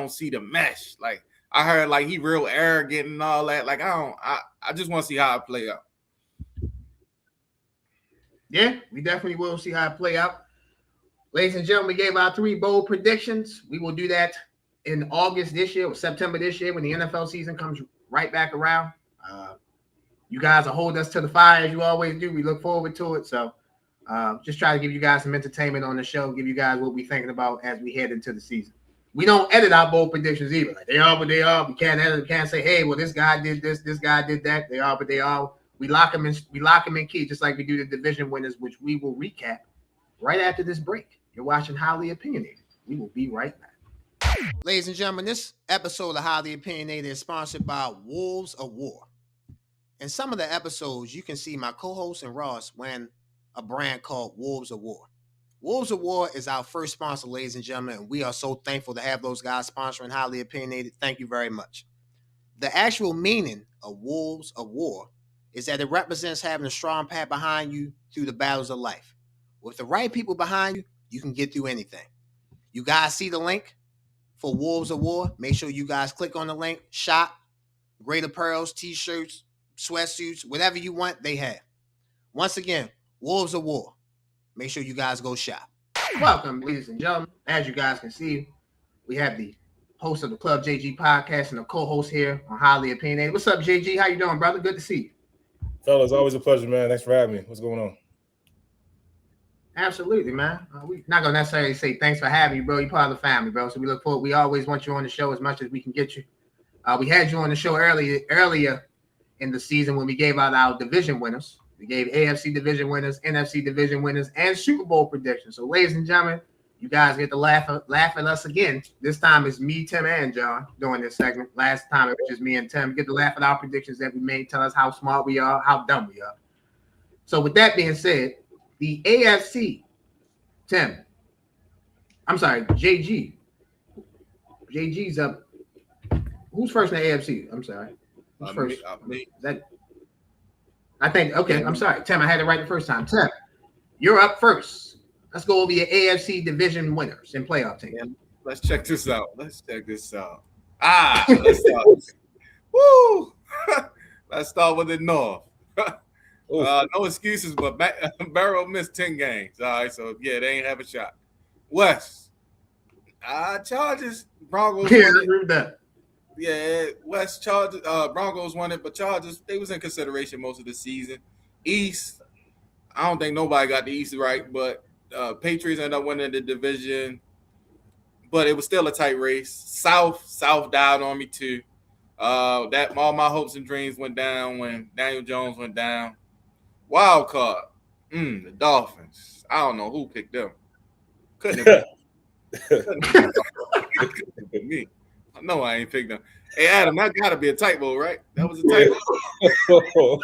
see the mesh. Like I heard, like he real arrogant and all that. Like I just want to see how it play out. Yeah, we definitely will see how it play out. Ladies and gentlemen, we gave our 3 bold predictions. We will do that in August this year or September this year when the NFL season comes right back around. You guys will hold us to the fire as you always do. We look forward to it. So just try to give you guys some entertainment on the show, give you guys what we're thinking about as we head into the season. We don't edit our bold predictions either. Like they are what they are. We can't edit. We can't say, hey, well, this guy did this guy did that. They are what they are. We lock them in key, just like we do the division winners, which we will recap right after this break. You're watching Highly Opinionated. We will be right back. Ladies and gentlemen, this episode of Highly Opinionated is sponsored by Wolves of War. In some of the episodes, you can see my co-host and Ross wearing a brand called Wolves of War. Wolves of War is our first sponsor, ladies and gentlemen, and we are so thankful to have those guys sponsoring Highly Opinionated. Thank you very much. The actual meaning of Wolves of War is that it represents having a strong path behind you through the battles of life. With the right people behind you, you can get through anything. You guys see the link for Wolves of War? Make sure you guys click on the link, shop, great apparels, t-shirts, sweatsuits, whatever you want, they have. Once again, Wolves of War. Make sure you guys go shop. Welcome, ladies and gentlemen. As you guys can see, we have the host of the Club JG podcast and the co-host here on Highly Opinionated. What's up, JG? How you doing, brother? Good to see you. Fellas, always a pleasure, man. Thanks for having me. What's going on? Absolutely, man. We're not going to necessarily say thanks for having you, bro. You're part of the family, bro. So we look forward. We always want you on the show as much as we can get you. We had you on the show earlier in the season when we gave out our division winners. We gave AFC division winners, NFC division winners, and Super Bowl predictions. So, ladies and gentlemen, you guys get to laugh at us again. This time it's me, Tim, and John doing this segment. Last time it was just me and Tim. You get to laugh at our predictions that we made, tell us how smart we are, how dumb we are. So, with that being said, the AFC, Tim. I'm sorry, JG. JG's up. Who's first in the AFC? I'm sorry. Who's first? Me. I think, okay, I'm sorry. Tim, I had it right the first time. Tim, you're up first. Let's go over your AFC division winners and playoff teams. Yeah, let's check this out. Let's start. Woo! Let's start with the North. No excuses, but Barrow missed 10 games. All right, so yeah, they ain't have a shot. West, Chargers, Broncos. Yeah, I agree with that. Yeah, West Chargers, Broncos won it, but Chargers, they was in consideration most of the season. East, I don't think nobody got the East right, but Patriots ended up winning the division, but it was still a tight race. South died on me too. That all my hopes and dreams went down when Daniel Jones went down. Wild card, the Dolphins. I don't know who picked them. Couldn't have been me. I know I ain't picked them. Hey, Adam, that got to be a typo, right? That was a typo.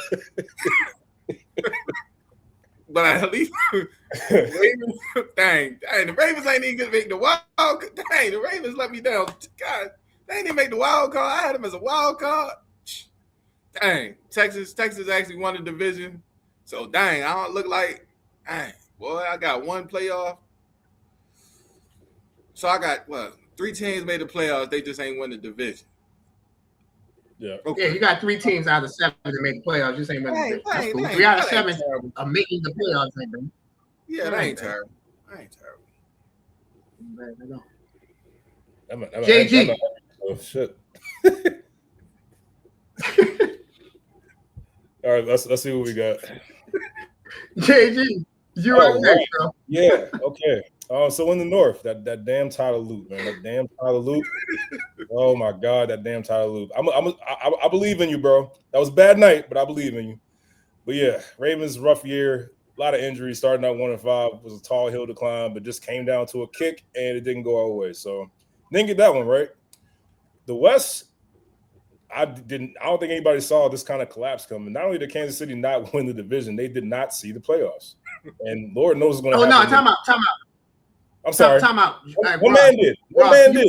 But at least Ravens, dang, the Ravens ain't even gonna make the wild. Dang, the Ravens let me down. God, they ain't even make the wild card. I had them as a wild card. Dang, Texas actually won the division. So dang, I don't look like. Dang, boy, I got one playoff. So I got 3 teams made the playoffs. They just ain't win the division. Yeah. Okay. Yeah, you got 3 teams out of 7 that made the playoffs. Just ain't winning the division. That's cool. 3 out of 7 are making the playoffs. Yeah, that ain't terrible. That ain't terrible. JG. Oh shit. All right, let's see what we got. JG, you Oh, up next, bro. Yeah. Okay. So in the North, that damn Tyler Loop, man. That damn Tyler Loop. Oh my God, that damn Tyler Loop. I believe in you, bro. That was a bad night, but I believe in you. But yeah, Ravens rough year. A lot of injuries. Starting out 1-5 was a tall hill to climb, but just came down to a kick and it didn't go our way. So didn't get that one right. The West. I don't think anybody saw this kind of collapse coming. Not only did Kansas City not win the division, they did not see the playoffs. And Lord knows what's going to happen. Time out. I'm sorry. Time out. One man did. One man did.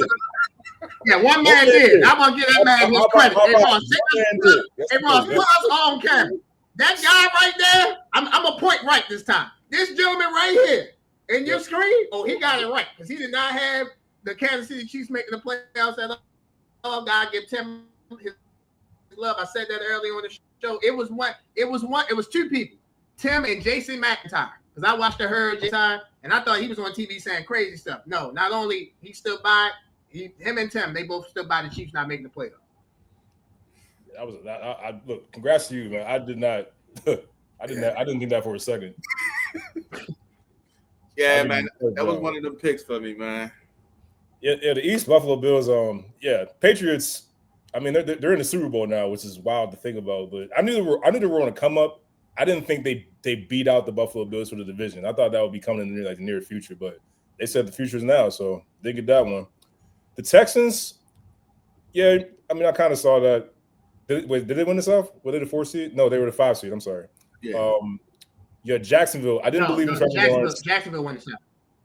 Yeah, one man did. I'm going to give that man his credit. Hey, Ross, put us on camera. That guy right there, I'm going to point right this time. This gentleman right here in your screen, he got it right. Because he did not have the Kansas City Chiefs making the playoffs at all. God give Tim his love. I said that earlier on the show. It was two people, Tim and Jason McIntyre. Because I watched the Herd Jason, and I thought he was on TV saying crazy stuff. No, not only he stood by, him and Tim, they both stood by the Chiefs not making the playoffs. Look, congrats to you, man. I didn't think that for a second. Yeah, man. That was one of them picks for me, man. Yeah, the East Buffalo Bills, Patriots, I mean, they're in the Super Bowl now, which is wild to think about. But I knew they were going to come up. I didn't think they beat out the Buffalo Bills for the division. I thought that would be coming in the near future, but they said the future is now, so they get that one. The Texans, I mean, I kind of saw that. Did they win the South? Were they the 4th seed? No, they were the 5 seed. I'm sorry. Yeah. Jacksonville. I didn't believe in Trevor Lawrence. Jacksonville won the South.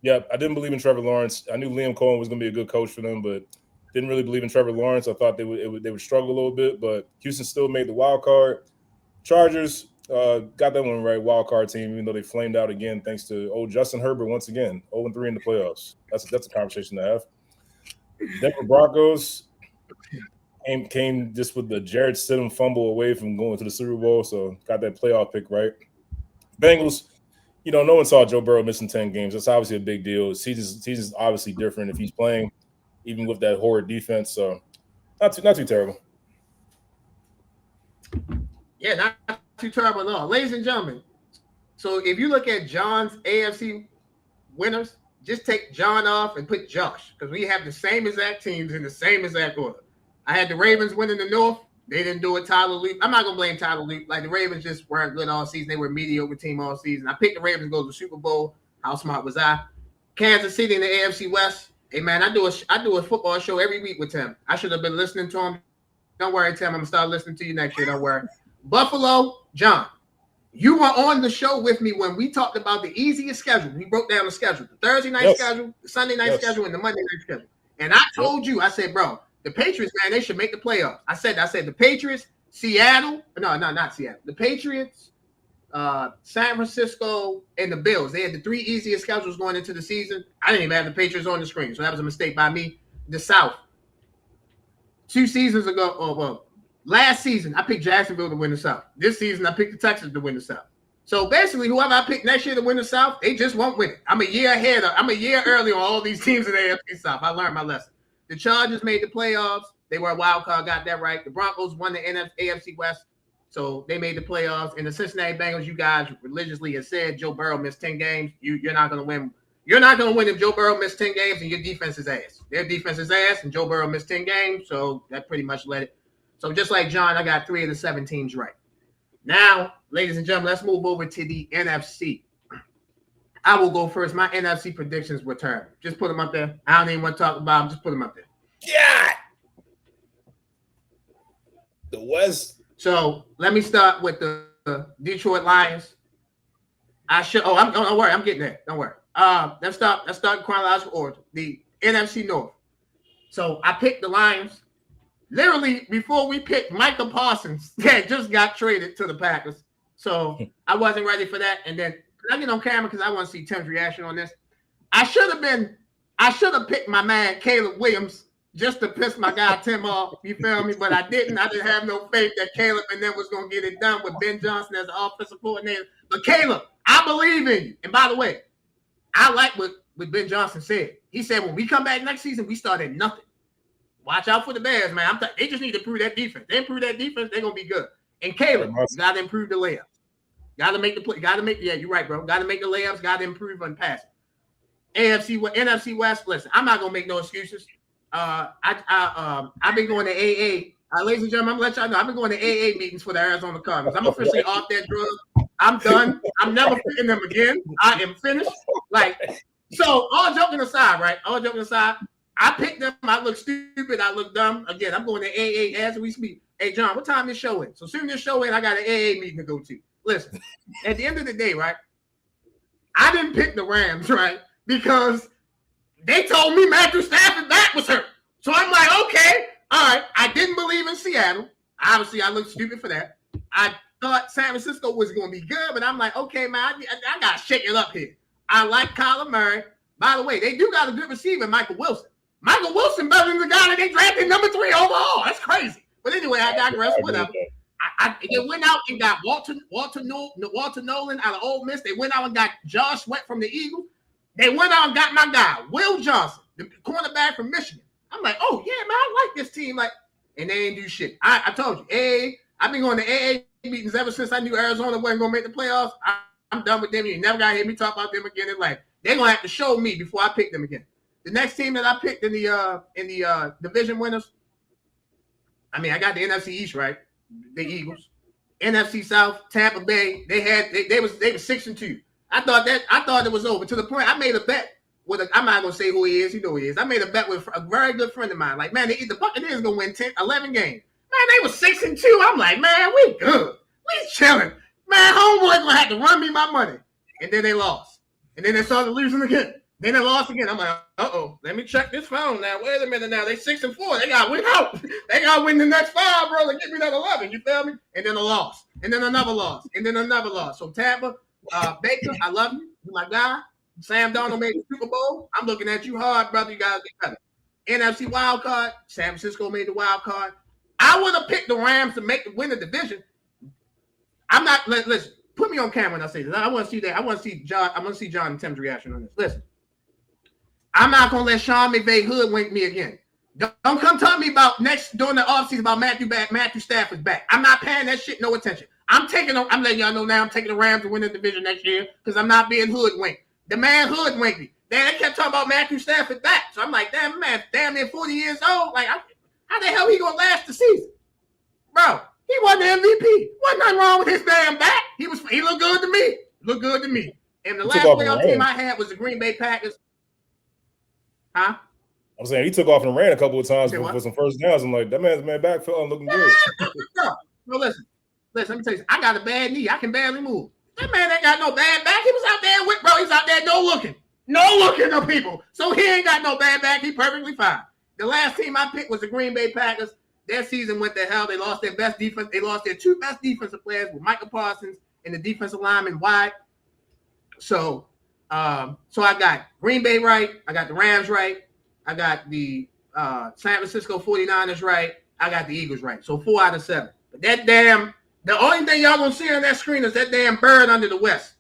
Yeah, I didn't believe in Trevor Lawrence. I knew Liam Cohen was going to be a good coach for them, but didn't really believe in Trevor Lawrence. I thought they would struggle a little bit, but Houston still made the wild card. Chargers got that one right, wild card team, even though they flamed out again thanks to old Justin Herbert once again, 0-3 in the playoffs. That's a conversation to have. Denver Broncos came just with the Jared Stidham fumble away from going to the Super Bowl, so got that playoff pick right. Bengals, no one saw Joe Burrow missing 10 games. That's obviously a big deal. Season's obviously different if he's playing, even with that horrid defense. So not too terrible. Yeah, not too terrible at all. Ladies and gentlemen, so if you look at John's AFC winners, just take John off and put Josh, because we have the same exact teams in the same exact order. I had the Ravens winning the North. They didn't do it. Tyler Loop. I'm not going to blame Tyler Loop. Like, the Ravens just weren't good all season. They were a mediocre team all season. I picked the Ravens to go to the Super Bowl. How smart was I? Kansas City in the AFC West. Hey, man, I do a football show every week with Tim. I should have been listening to him. Don't worry, Tim. I'm going to start listening to you next year. Don't worry. Buffalo, John, you were on the show with me when we talked about the easiest schedule. We broke down the schedule. The Thursday night schedule, the Sunday night schedule, and the Monday night schedule. And I told you, I said, bro, the Patriots, man, they should make the playoffs. I said the Patriots, Seattle. No, not Seattle. The Patriots, San Francisco, and the Bills. They had the 3 easiest schedules going into the season. I didn't even have the Patriots on the screen, so that was a mistake by me. The South. 2 seasons ago, last season, I picked Jacksonville to win the South. This season, I picked the Texans to win the South. So basically, whoever I pick next year to win the South, they just won't win it. I'm a year early on all these teams in the AFC South. I learned my lesson. The Chargers made the playoffs. They were a wild card, got that right. The Broncos won the AFC West, so they made the playoffs. And the Cincinnati Bengals, you guys religiously have said Joe Burrow missed 10 games. You're not going to win. You're not going to win if Joe Burrow missed 10 games and your defense is ass. Their defense is ass, and Joe Burrow missed 10 games, so that pretty much let it. So just like John, I got 3 of the 7 teams right. Now, ladies and gentlemen, let's move over to the NFC. I will go first. My NFC predictions were terrible. Just put them up there. I don't even want to talk about them. Just put them up there. Yeah. The West. So let me start with the Detroit Lions. Don't worry. I'm getting there. Don't worry. Let's start in chronological order. The NFC North. So I picked the Lions. Literally before we picked Micah Parsons, that just got traded to the Packers. So I wasn't ready for that. And then I get on camera because I want to see Tim's reaction on this. I should have picked my man Caleb Williams just to piss my guy Tim off. You feel me? But I didn't. I didn't have no faith that Caleb and them was gonna get it done with Ben Johnson as the offensive coordinator. But Caleb, I believe in you. And by the way, I like what Ben Johnson said. He said when we come back next season, we start at nothing. Watch out for the Bears, man. They just need to improve that defense. They improve that defense, they're gonna be good. And Caleb, you gotta improve the layups. Got to make the play. Got to make. Yeah, you're right, bro. Got to make the layups. Got to improve on passing. NFC West. Listen, I'm not gonna make no excuses. I've been going to AA. Ladies and gentlemen, I'm gonna let y'all know I've been going to AA meetings for the Arizona Cardinals. I'm officially off that drug. I'm done. I'm never picking them again. I am finished. Like, so all joking aside, right? All joking aside, I picked them. I look stupid. I look dumb. Again, I'm going to AA as we speak. Hey, John, what time this show is? So soon this show in, I got an AA meeting to go to. Listen, at the end of the day, right? I didn't pick the Rams, right? Because they told me Matthew Stafford back was hurt. So I'm like, okay, all right. I didn't believe in Seattle. Obviously, I looked stupid for that. I thought San Francisco was going to be good, but I'm like, okay, man, I got to shake it up here. I like Kyler Murray. By the way, they do got a good receiver, Michael Wilson. Michael Wilson better than the guy that they drafted number 3 overall. That's crazy. But anyway, I digress. Whatever. They went out and got Walter Nolan out of Ole Miss. They went out and got Josh Sweat from the Eagles. They went out and got my guy, Will Johnson, the cornerback from Michigan. I'm like, oh, yeah, man, I like this team. Like, and they ain't do shit. I told you, I've been going to AA meetings ever since I knew Arizona wasn't going to make the playoffs. I'm done with them. You never got to hear me talk about them again in life. They're going to have to show me before I pick them again. The next team that I picked in the division winners, I mean, I got the NFC East, right? The Eagles. NFC South, Tampa Bay. They was 6-2. I thought it was over to the point I made a bet with I'm not gonna say who he is. You know who he is. I made a bet with a very good friend of mine. Like, man, the Buccaneers gonna win 11 games. Man, they was 6-2. I'm like, man, we good. We chilling. Man, homeboy gonna have to run me my money. And then they lost. And then they started losing again. Then they lost again. I'm like, let me check this phone now. Wait a minute now. They 6-4. They got to win out. They got to win the next 5, bro, and give me that 11. You feel me? And then a loss. And then another loss. And then another loss. So Tampa, Baker, I love you. You're my guy. Sam Darnold made the Super Bowl. I'm looking at you hard, brother. You got to get better. NFC wild card. San Francisco made the wild card. I would have picked the Rams to win the division. I'm not. Listen, put me on camera when I say this. I want to see that. I want to see John. I want to see John and Tim's reaction on this. Listen. I'm not gonna let Sean McVay hoodwink me again. Don't come tell me about during the offseason about Matthew Stafford's back. I'm not paying that shit no attention. I'm letting y'all know now I'm taking the Rams to win the division next year because I'm not being hoodwinked. The man hoodwinked me. Then they kept talking about Matthew Stafford back. So I'm like, damn near 40 years old. Like, how the hell he gonna last the season? Bro, he wasn't the MVP. Wasn't nothing wrong with his damn back. He looked good to me. Looked good to me. And the last playoff team I had was the Green Bay Packers. Huh? I'm saying he took off and ran a couple of times for some first downs. I'm like, that man's back felt looking good. No, listen, let me tell you, I got a bad knee. I can barely move. That man ain't got no bad back. He was out there with, bro. He's out there no looking to people. So he ain't got no bad back. He perfectly fine. The last team I picked was the Green Bay Packers. Their season went to hell. They lost their best defense. They lost their 2 best defensive players with Michael Parsons and the defensive lineman White. So I got Green Bay right. I got the Rams right. I got the San Francisco 49ers right. I got the Eagles right. So 4 out of 7. But the only thing y'all gonna see on that screen is that damn bird under the West.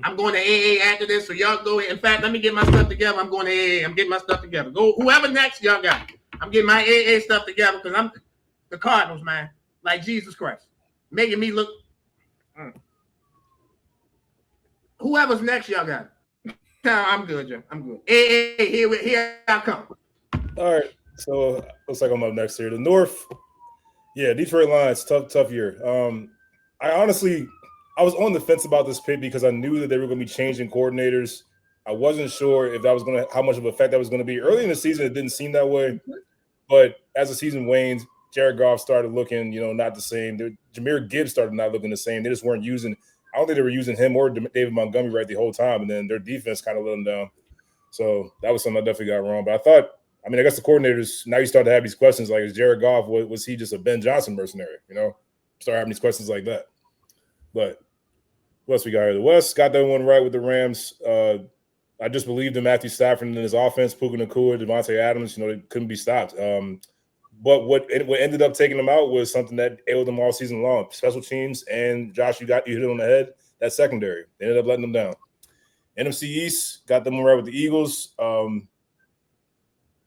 I'm going to AA after this, so y'all go ahead. In fact, let me get my stuff together. I'm going to AA. I'm getting my stuff together. Go whoever next, y'all got. I'm getting my AA stuff together because I'm the Cardinals, man. Like Jesus Christ, making me look. Whoever's next, y'all got. I'm good, Jim. I'm good. Hey, here I come. All right. So looks like I'm up next here. The North. Yeah, Detroit Lions, tough year. I was on the fence about this pick because I knew that they were going to be changing coordinators. I wasn't sure if that was how much of an effect that was going to be. Early in the season, it didn't seem that way. But as the season waned, Jared Goff started looking, not the same. Jahmyr Gibbs started not looking the same. They just weren't using – I don't think they were using him or David Montgomery right the whole time, and then their defense kind of let them down. So that was something I definitely got wrong. But I guess the coordinators, now you start to have these questions like, is Jared Goff, was he just a Ben Johnson mercenary? Start having these questions like that. But what else we got here? The West got that one right with the Rams. I just believed in Matthew Stafford and his offense, Puka Nacua, Devontae Adams, they couldn't be stopped. But what ended up taking them out was something that ailed them all season long. Special teams, and Josh, you hit it on the head. That secondary. They ended up letting them down. NFC East got them right with the Eagles. That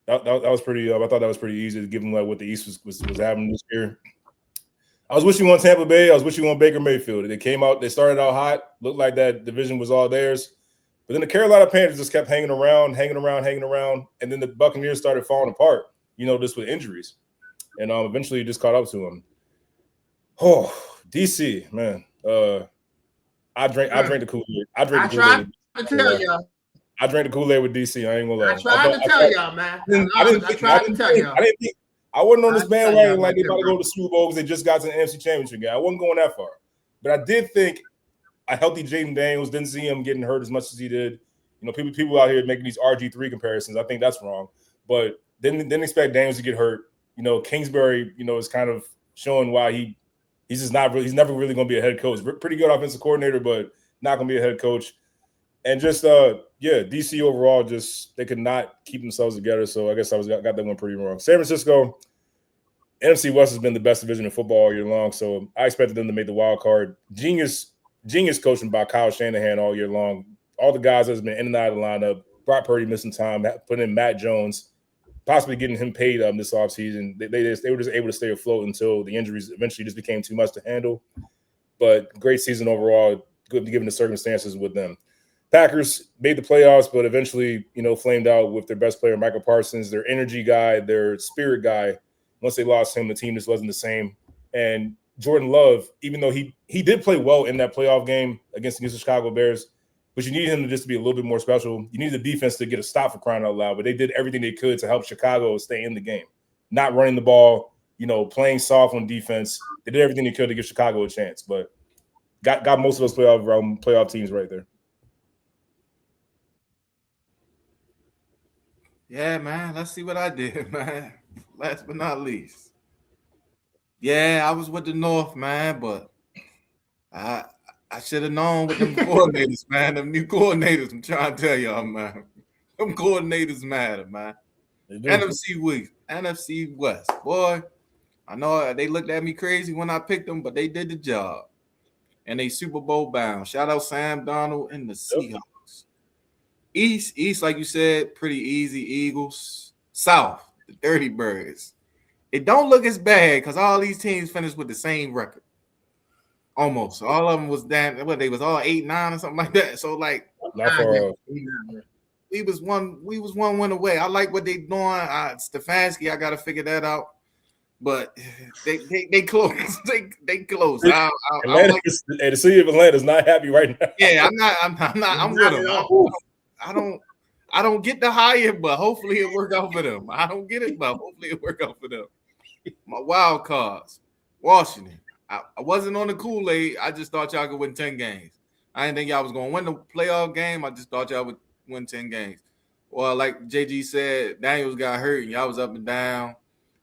was pretty. I thought that was pretty easy to give them what the East was having this year. I was wishing on Tampa Bay. I was wishing on Baker Mayfield. They came out. They started out hot. Looked like that division was all theirs. But then the Carolina Panthers just kept hanging around. And then the Buccaneers started falling apart, just with injuries. And eventually it just caught up to them. Oh, DC, man. I drank the Kool-Aid. I drank the Kool-Aid. I tried to tell y'all. I drank the Kool-Aid with DC. I ain't gonna lie. I tried to tell y'all, man. I tried to tell y'all. I wasn't on this bandwagon like they about to go to the Super Bowl because they just got to the NFC Championship game. I wasn't going that far. But I did think a healthy Jaden Daniels, didn't see him getting hurt as much as he did. People out here making these RG3 comparisons. I think that's wrong. But didn't expect Daniels to get hurt. Kingsbury, is kind of showing why he's just not really, he's never really going to be a head coach. Pretty good offensive coordinator, but not going to be a head coach. And just, DC overall, just they could not keep themselves together. So I guess I got that one pretty wrong. San Francisco, NFC West has been the best division in football all year long. So I expected them to make the wild card. Genius coaching by Kyle Shanahan all year long. All the guys that's been in and out of the lineup. Brock Purdy missing time, putting in Matt Jones, possibly getting him paid this offseason. They were just able to stay afloat until the injuries eventually just became too much to handle. But great season overall, good given the circumstances with them. Packers made the playoffs, but eventually, flamed out with their best player, Michael Parsons, their energy guy, their spirit guy. Once they lost him, the team just wasn't the same. And Jordan Love, even though he did play well in that playoff game against the Chicago Bears, but you need him to just be a little bit more special. You need the defense to get a stop for crying out loud, but they did everything they could to help Chicago stay in the game. Not running the ball, playing soft on defense. They did everything they could to give Chicago a chance, but got most of those playoff teams right there. Yeah, man. Let's see what I did, man. Last but not least. Yeah, I was with the North, man, but I should have known with them coordinators, man. Them new coordinators, I'm trying to tell y'all, man. Them coordinators matter, man. NFC West. Boy, I know they looked at me crazy when I picked them, but they did the job. And they Super Bowl bound. Shout out Sam Darnold and the Seahawks. East, like you said, pretty easy. Eagles. South, the Dirty Birds. It don't look as bad because all these teams finished with the same record. Almost. All of them was damn. They was all 8-9 or something like that. So like, we was one win away. I like what they doing. Stefanski, I gotta figure that out. But they close. They close. The city of Atlanta is not happy right now. Yeah, I'm not. I'm with them. I don't get the hire, but hopefully it work out for them. I don't get it, but hopefully it work out for them. My wild cards, Washington. I wasn't on the Kool-Aid. I just thought y'all could win 10 games. I didn't think y'all was going to win the playoff game. I just thought y'all would win 10 games. Well, like JG said, Daniels got hurt, and y'all was up and down.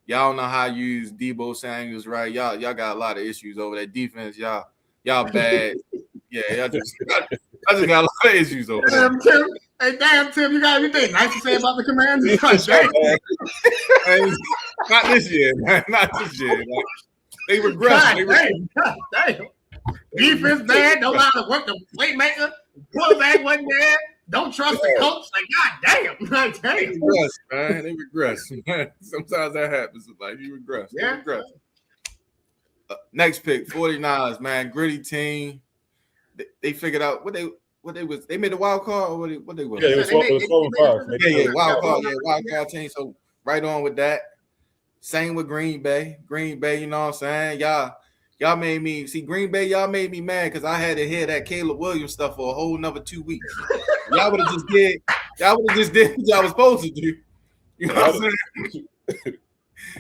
Y'all know how to use Debo Samuels, right? Y'all got a lot of issues over that defense. Y'all bad. Yeah, I just got a lot of issues over there. Damn, Tim, you got anything nice to say about the Commanders? Not this year, man. Not this year. Like, they regressed. Damn. Defense bad. Don't know how to work the playmaker. Quarterback wasn't there. Don't trust the coach. Like, God damn. They regress, man. They regress. Man. Sometimes that happens. Like, you regress. Yeah. They regress. Next pick, 49ers, man. Gritty team. They figured out what they was. They made a wild card or what they were. Yeah, it was wild card. Yeah, wild card team. So right on with that. Same with Green Bay. You know what I'm saying? Y'all made me see Green Bay. Y'all made me mad because I had to hear that Caleb Williams stuff for a whole another 2 weeks. Y'all would have just did what y'all was supposed to do. You know what I'm saying?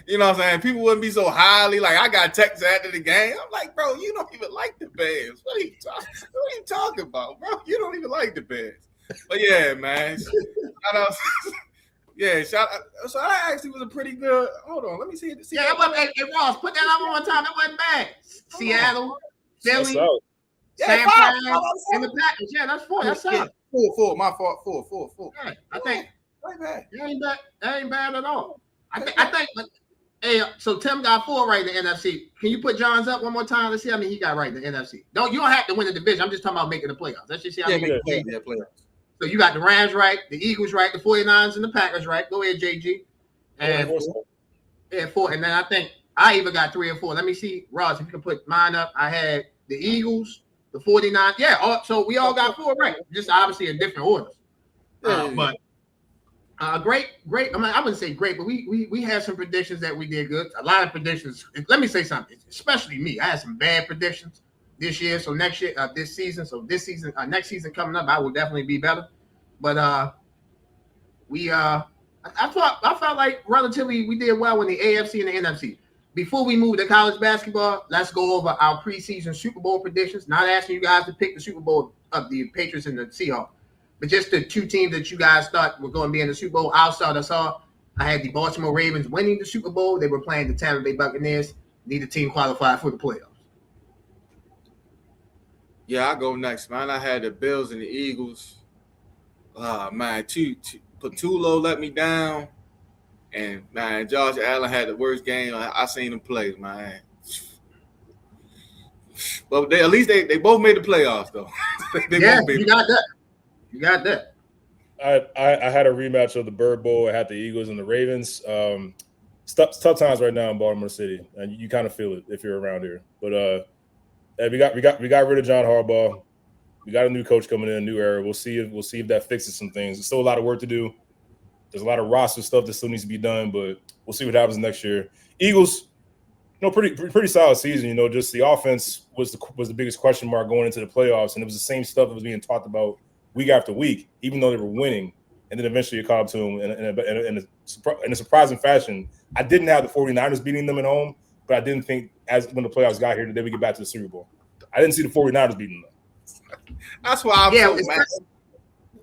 You know what I'm saying? People wouldn't be so highly like I got texts after the game. I'm like, bro, you don't even like the Bears. What are you talking about, bro? You don't even like the Bears. But yeah, man. Shout out. Yeah, shout out. So that actually was a pretty good. Hold on, let me see it. Yeah, hey, Ross, put that up one more time. That wasn't bad. Seattle, Philly, San Fran, and the Packers. Yeah, that's 4. That's 7. 4. My fault. 4. Yeah, I think that ain't bad at all. I think. Hey, so Tim got 4 right in the NFC. Can you put Johns up one more time? Let's see how many he got right in the NFC. You don't have to win the division. I'm just talking about making the playoffs. Let's just see how many playoffs. So you got the Rams right, the Eagles right, the 49ers and the Packers right. Go ahead, JG. And 4. And then I think I even got 3 or 4. Let me see, Ross, if you can put mine up. I had the Eagles, the 49. Yeah, so we all got 4 right. Just obviously in different orders. But great. I mean, I wouldn't say great, but we had some predictions that we did good. A lot of predictions. Let me say something, especially me. I had some bad predictions this year. So next year, next season coming up, I will definitely be better. But I felt like relatively we did well in the AFC and the NFC. Before we move to college basketball, let's go over our preseason Super Bowl predictions. Not asking you guys to pick the Super Bowl of the Patriots and the Seahawks, but just the 2 teams that you guys thought were going to be in the Super Bowl. I'll start us off. I had the Baltimore Ravens winning the Super Bowl. They were playing the Tampa Bay Buccaneers. Neither team qualified for the playoffs. Yeah, I'll go next, man. I had the Bills and the Eagles. Man, Patullo let me down. And, man, Josh Allen had the worst game I seen him play, man. But at least they both made the playoffs, though. You got that. You got that. I had a rematch of the Bird Bowl. I had the Eagles and the Ravens. It's tough times right now in Baltimore City, and you kind of feel it if you're around here. But we got rid of John Harbaugh. We got a new coach coming in, a new era. We'll see if that fixes some things. There's still a lot of work to do. There's a lot of roster stuff that still needs to be done, but we'll see what happens next year. Eagles, pretty solid season. Just the offense was the biggest question mark going into the playoffs, and it was the same stuff that was being talked about week after week, even though they were winning. And then eventually it caught up to them in a surprising fashion. I didn't have the 49ers beating them at home, but I didn't think when the playoffs got here that they would get back to the Super Bowl. I didn't see the 49ers beating them. That's why I'm so mad.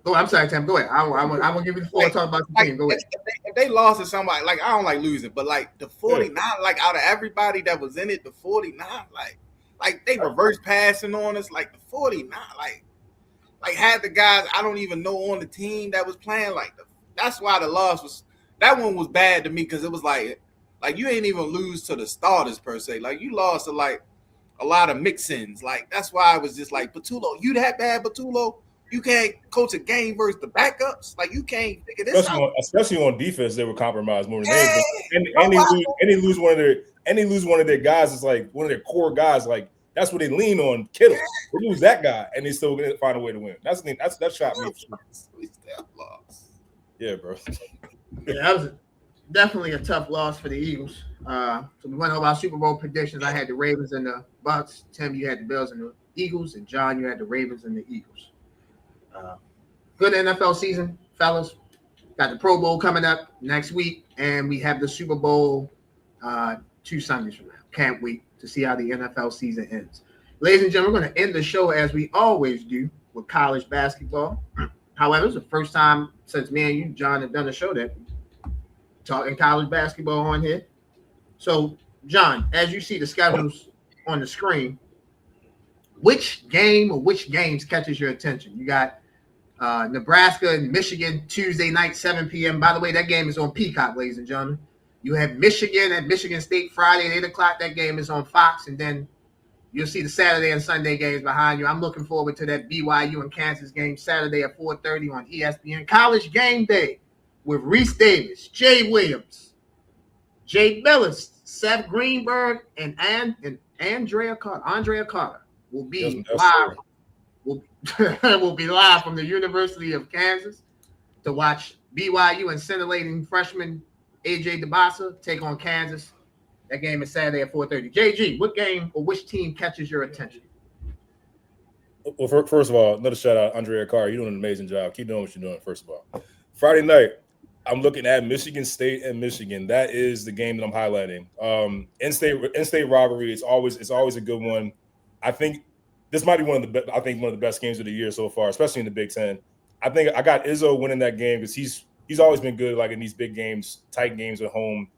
Go ahead. I'm sorry, Tim. Go ahead. I'm gonna give you the floor to talk about the team. Go ahead. If they lost to somebody, like I don't like losing, but like the 49, like out of everybody that was in it, the 49, like they reverse passing on us, like the 49, like had the guys I don't even know on the team that was playing. That's why the loss that one was bad to me because it was like you ain't even lose to the starters per se. Like you lost to like a lot of mix-ins. Like that's why I was just like Patullo, you that bad, Patullo? You can't coach a game versus the backups. Like you can't figure this out. Especially on defense, they were compromised more than anything. And they lose one of their guys. It's like one of their core guys. Like that's what they lean on. Kittle. They lose that guy, and they still gonna find a way to win. That shot me. Yeah, bro. Yeah, that was definitely a tough loss for the Eagles. So we went over our Super Bowl predictions. I had the Ravens and the Bucs. Tim, you had the Bills and the Eagles, and John, you had the Ravens and the Eagles. Good NFL season, fellas. Got the Pro Bowl coming up next week, and we have the Super Bowl 2 Sundays from now. Can't wait to see how the NFL season ends. Ladies and gentlemen, we're going to end the show as we always do with college basketball. However, it's the first time since me and you, John, have done a show that talking college basketball on here. So, John, as you see the schedules on the screen, which game or which games catches your attention? You got Nebraska and Michigan Tuesday night, 7 p.m. By the way, that game is on Peacock, ladies and gentlemen. You have Michigan at Michigan State Friday at 8 o'clock. That game is on Fox. And then you'll see the Saturday and Sunday games behind you. I'm looking forward to that BYU and Kansas game Saturday at 4:30 on ESPN. College Game Day with Reese Davis, Jay Williams, Jay Billis, Seth Greenberg, and Andrea Carter will be live. Will be live from the University of Kansas to watch BYU and scintillating freshman AJ DeBasa take on Kansas. That game is Saturday at 4:30. JG, what game or which team catches your attention? Well, first of all, another shout out, Andrea Carr. You're doing an amazing job. Keep doing what you're doing, first of all. Friday night, I'm looking at Michigan State and Michigan. That is the game that I'm highlighting. In-state rivalry is always a good one. I think this might be one of the best games of the year so far, especially in the Big Ten. I think I got Izzo winning that game because he's always been good, like in these big games, tight games at home,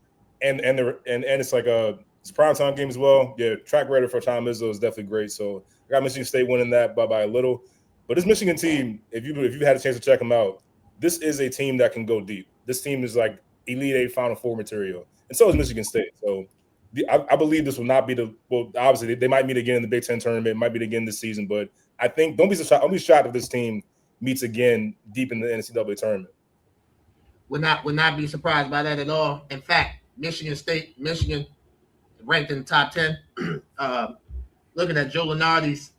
and it's like it's a primetime game as well. Yeah, track record for Tom Izzo is definitely great. So I got Michigan State winning that by a little. But this Michigan team, if you've had a chance to check them out, this is a team that can go deep. This team is like Elite Eight, Final Four material, and so is Michigan State. So I believe this will not be obviously they might meet again in the Big Ten tournament, might meet again this season, but I think don't be shocked if this team meets again deep in the NCAA tournament. Would not be surprised by that at all. In fact, Michigan State, Michigan ranked in the top 10. Looking at Joe Lunardi's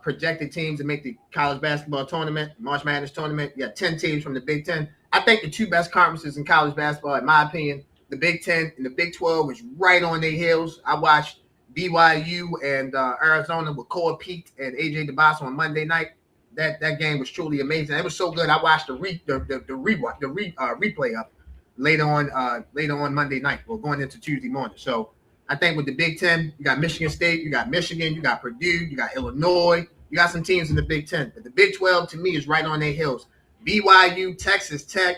projected teams to make the college basketball tournament, March Madness tournament, you got 10 teams from the Big Ten. I think the two best conferences in college basketball, in my opinion, the Big Ten and the Big 12 was right on their heels. I watched BYU and Arizona with Cole Pete and AJ DeBoss on Monday night. That game was truly amazing. It was so good. I watched the replay up later on Monday night. Well, going into Tuesday morning. So I think with the Big Ten, you got Michigan State, you got Michigan, you got Purdue, you got Illinois, you got some teams in the Big Ten. But the Big 12 to me is right on their heels. BYU, Texas Tech,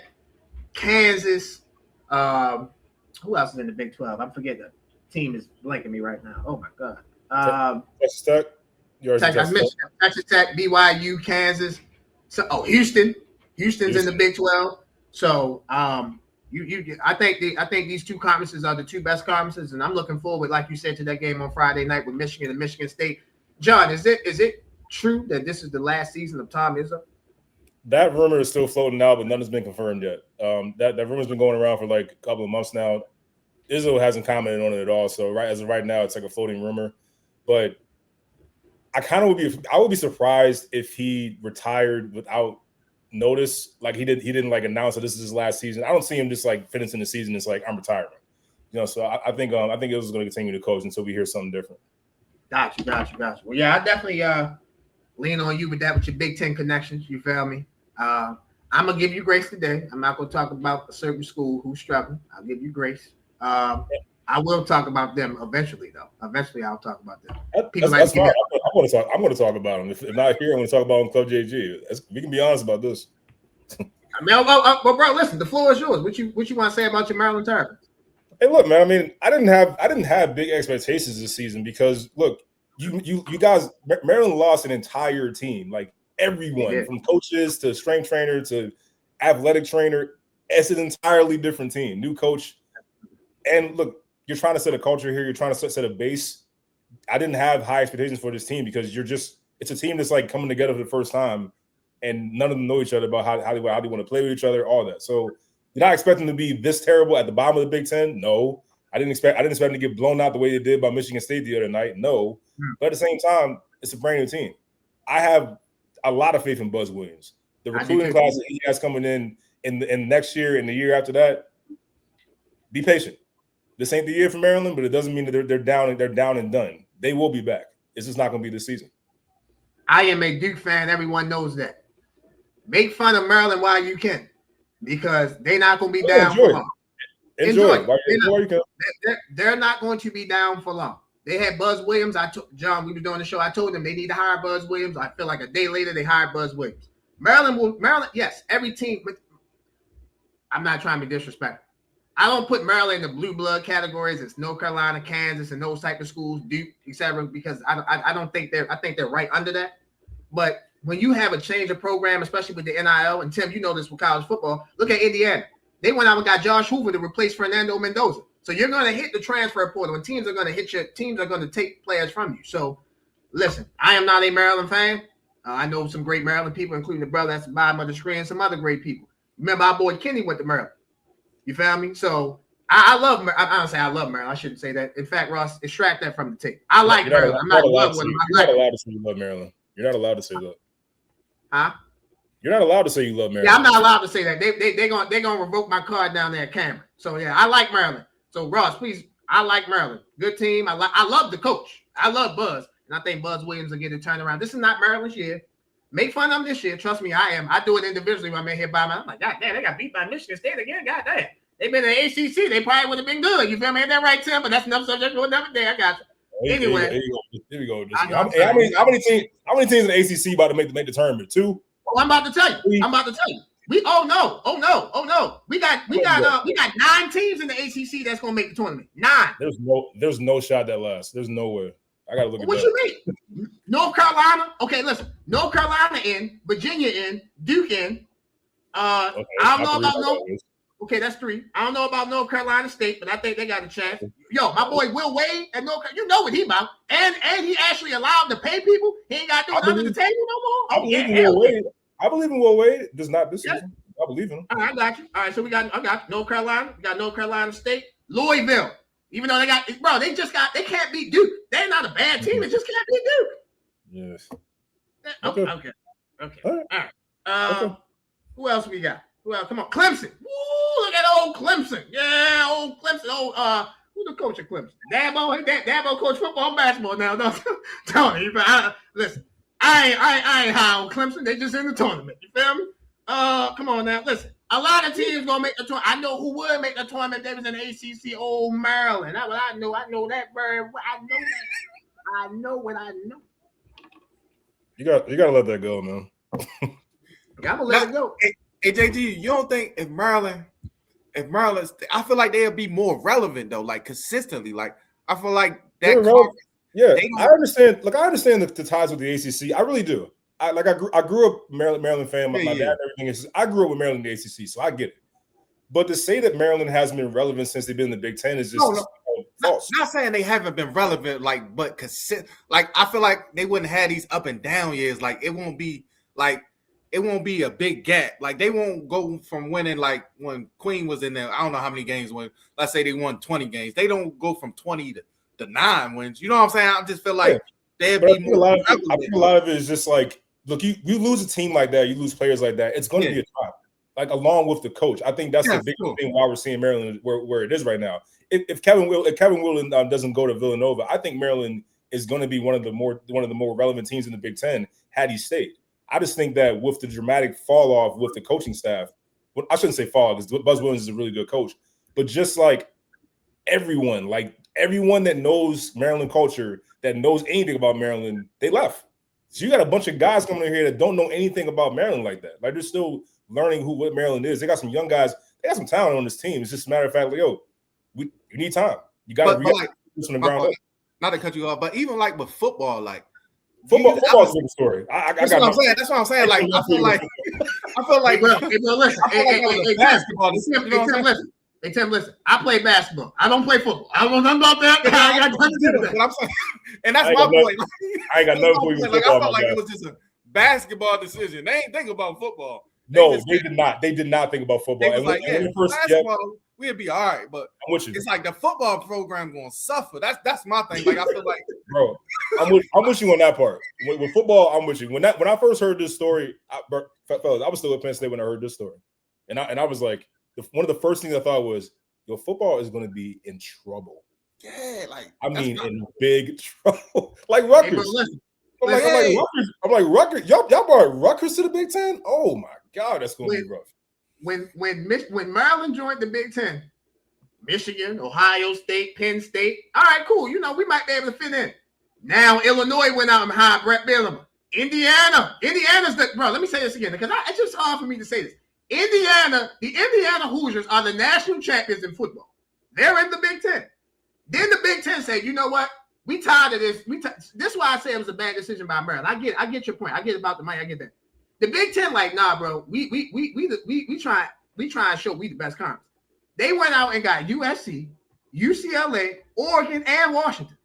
Kansas. Who else is in the Big 12? I'm forgetting. The team is blanking me right now. Oh my God. Texas Tech. Texas Tech, BYU, Kansas. So Houston. Houston's in the Big 12. So I think these two conferences are the two best conferences, and I'm looking forward, like you said, to that game on Friday night with Michigan and Michigan State. John, is it true that this is the last season of Tom Izzo? That rumor is still floating out, but none has been confirmed yet. That rumor's been going around for like a couple of months now. Izzo hasn't commented on it at all. So as of right now, it's like a floating rumor. But I would be surprised if he retired without notice. Like he didn't like announce that this is his last season. I don't see him just like finishing the season. It's like, I'm retiring. So I think Izzo's going to continue to coach until we hear something different. Gotcha. Well, yeah, I definitely lean on you with your Big Ten connections. You feel me? I'm gonna give you grace today. I'm not gonna talk about a certain school who's struggling. I'll give you grace. I will talk about them eventually, though. Eventually, I'll talk about them. That's fine. I'm going to talk about them. If not here, I'm going to talk about them Club JG. We can be honest about this. Well, bro, listen. The floor is yours. What you want to say about your Maryland Terrapins? Hey, look, man. I mean, I didn't have big expectations this season because look, you guys, Maryland lost an entire team, like everyone from coaches to strength trainer to athletic trainer. It's an entirely different team, new coach. And look, you're trying to set a culture here. You're trying to set a base. I didn't have high expectations for this team because it's a team that's like coming together for the first time, and none of them know each other about how they want to play with each other, all that. So did I expect them to be this terrible at the bottom of the Big Ten? No. I didn't expect them to get blown out the way they did by Michigan State the other night. No. But at the same time, it's a brand new team. I have a lot of faith in Buzz Williams. The recruiting class that he has coming in next year and the year after that, be patient. This ain't the year for Maryland, but it doesn't mean that they're down and done. They will be back. It's just not going to be this season. I am a Duke fan. Everyone knows that. Make fun of Maryland while you can, because they're not going to be down for long. Enjoy it. They're not going to be down for long. They had Buzz Williams. John, we were doing the show. I told them they need to hire Buzz Williams. I feel like a day later they hired Buzz Williams. Maryland, yes, every team. But I'm not trying to be disrespectful. I don't put Maryland in the blue blood categories. It's North Carolina, Kansas, and those type of schools, Duke, etc. Because I don't think I think they're right under that. But when you have a change of program, especially with the NIL, and Tim, you know this with college football. Look at Indiana. They went out and got Josh Hoover to replace Fernando Mendoza. So you're going to hit the transfer portal, and teams are going to take players from you. So listen, I am not a Maryland fan. I know some great Maryland people, including the brother at the bottom of the screen, and some other great people. Remember, our boy Kenny went to Maryland. You feel me? So I love Maryland. I don't say I love Maryland. I shouldn't say that. In fact, Ross, extract that from the tape. I like Maryland. I'm not in love with them. You're not allowed to say you love Maryland. You're not allowed to say that. Huh? You're not allowed to say you love Maryland. Yeah, I'm not allowed to say that. They're gonna revoke my card down there at Cameron. So yeah, I like Maryland. So Ross, please, I like Maryland. Good team. I love the coach. I love Buzz, and I think Buzz Williams will get it turned around. This is not Maryland's year. Make fun of them this year. Trust me, I am. I do it individually when I'm in here by myself. I'm like, God damn, they got beat by Michigan State again. God damn. They've been in the ACC. They probably would have been good. You feel me? Ain't that right, Tim? But that's another subject for another day. I got you. Anyway. Here we go. How many teams in the ACC about to make the tournament? 2? Well, I'm about to tell you. We We got 9 teams in the ACC that's gonna make the tournament. 9. There's no shot that lasts. There's no way. I gotta look at what that. You mean? North Carolina. Okay, listen. North Carolina in, Virginia in, Duke in. I don't know about Okay, that's 3. I don't know about North Carolina State, but I think they got a chance. Yo, my boy Will Wade at North Carolina, you know what he about. And he actually allowed to pay people. He ain't got to do it under the table no more. I believe in Will Wade. Does not this season. I believe in him. All right, I got you. All right, so I got North Carolina. We got North Carolina State. Louisville. Even though they can't beat Duke. They're not a bad team. They just can't beat Duke. Yes. Okay. All right. Okay. Who else we got? Who else? Come on, Clemson. Woo, look at old Clemson. Yeah, old Clemson. Who the coach of Clemson? Dabo. Dabo coach football and basketball now. No, Tony. Listen, I ain't high on Clemson. They just in the tournament. You feel me? Come on now. Listen, a lot of teams gonna make the tournament. I know who would make the tournament. They was in the ACC. Old Maryland. That's what I know. I know that very well. I know that. I know what I know. You gotta let that go, man. I'm gonna let it go. Hey, JG, you don't think if Maryland, I feel like they'll be more relevant though, like consistently. Like I feel like that. Yeah, I understand. Look, I understand the ties with the ACC. I really do. I grew up Maryland fan. My dad and everything is. I grew up with Maryland in the ACC, so I get it. But to say that Maryland hasn't been relevant since they've been in the Big Ten is just false. Not saying they haven't been relevant, like, but consistent. Like I feel like they wouldn't have these up and down years. Like it won't be a big gap. Like they won't go from winning like when Queen was in there. I don't know how many games when. Let's say they won 20 games. They don't go from 20 to 9 wins. You know what I'm saying? I just feel like they'd be more. I think a lot of it is just like, look, you lose a team like that, you lose players like that. It's going to be a trial. Like along with the coach, I think that's the big thing why we're seeing Maryland where it is right now. If Kevin Whelan doesn't go to Villanova, I think Maryland is going to be one of the more relevant teams in the Big Ten had he stayed. I just think that with the dramatic fall off with the coaching staff, I shouldn't say fall because Buzz Williams is a really good coach, but just like everyone that knows Maryland culture, that knows anything about Maryland, they left. So you got a bunch of guys coming in here that don't know anything about Maryland like that. Like they're still learning what Maryland is. They got some young guys. They got some talent on this team. It's just a matter of fact, like, you need time. You got to react from the ground up. Not to cut you off, but even like with football, like football's a different story. That's what I'm saying. Like I feel like, bro, listen. Hey, Tim, listen. I play basketball. I don't play football. I don't know nothing about that. I got nothing to do with that. I'm saying, and that's my point. I ain't got nothing for you. Like I felt like it was just a basketball decision. They ain't think about football. They did not. They did not think about football. They was like, basketball, we'd be all right, but it's like the football program going to suffer. That's my thing. Like I feel like, bro, I'm with you on that part. With football, I'm with you. When I first heard this story, fellas, I was still at Penn State when I heard this story, and I was like, one of the first things I thought was, football is going to be in trouble. Yeah, like in big trouble. Like Rutgers. Hey, I'm like Rutgers. Y'all brought Rutgers to the Big Ten. Oh my God, that's going to be rough. When Maryland joined the Big Ten, Michigan, Ohio State, Penn State. All right, cool. We might be able to fit in. Now Illinois went out and hired Brett Bielema. Indiana's the bro. Let me say this again because it's just hard for me to say this. The Indiana Hoosiers are the national champions in football. They're in the Big Ten. Then the Big Ten said, you know what? We tired of this. This is why I say it was a bad decision by Maryland. I get your point. I get about the money. I get that. The Big Ten, like, nah, bro. We try and show we the best conference. They went out and got USC, UCLA, Oregon, and Washington.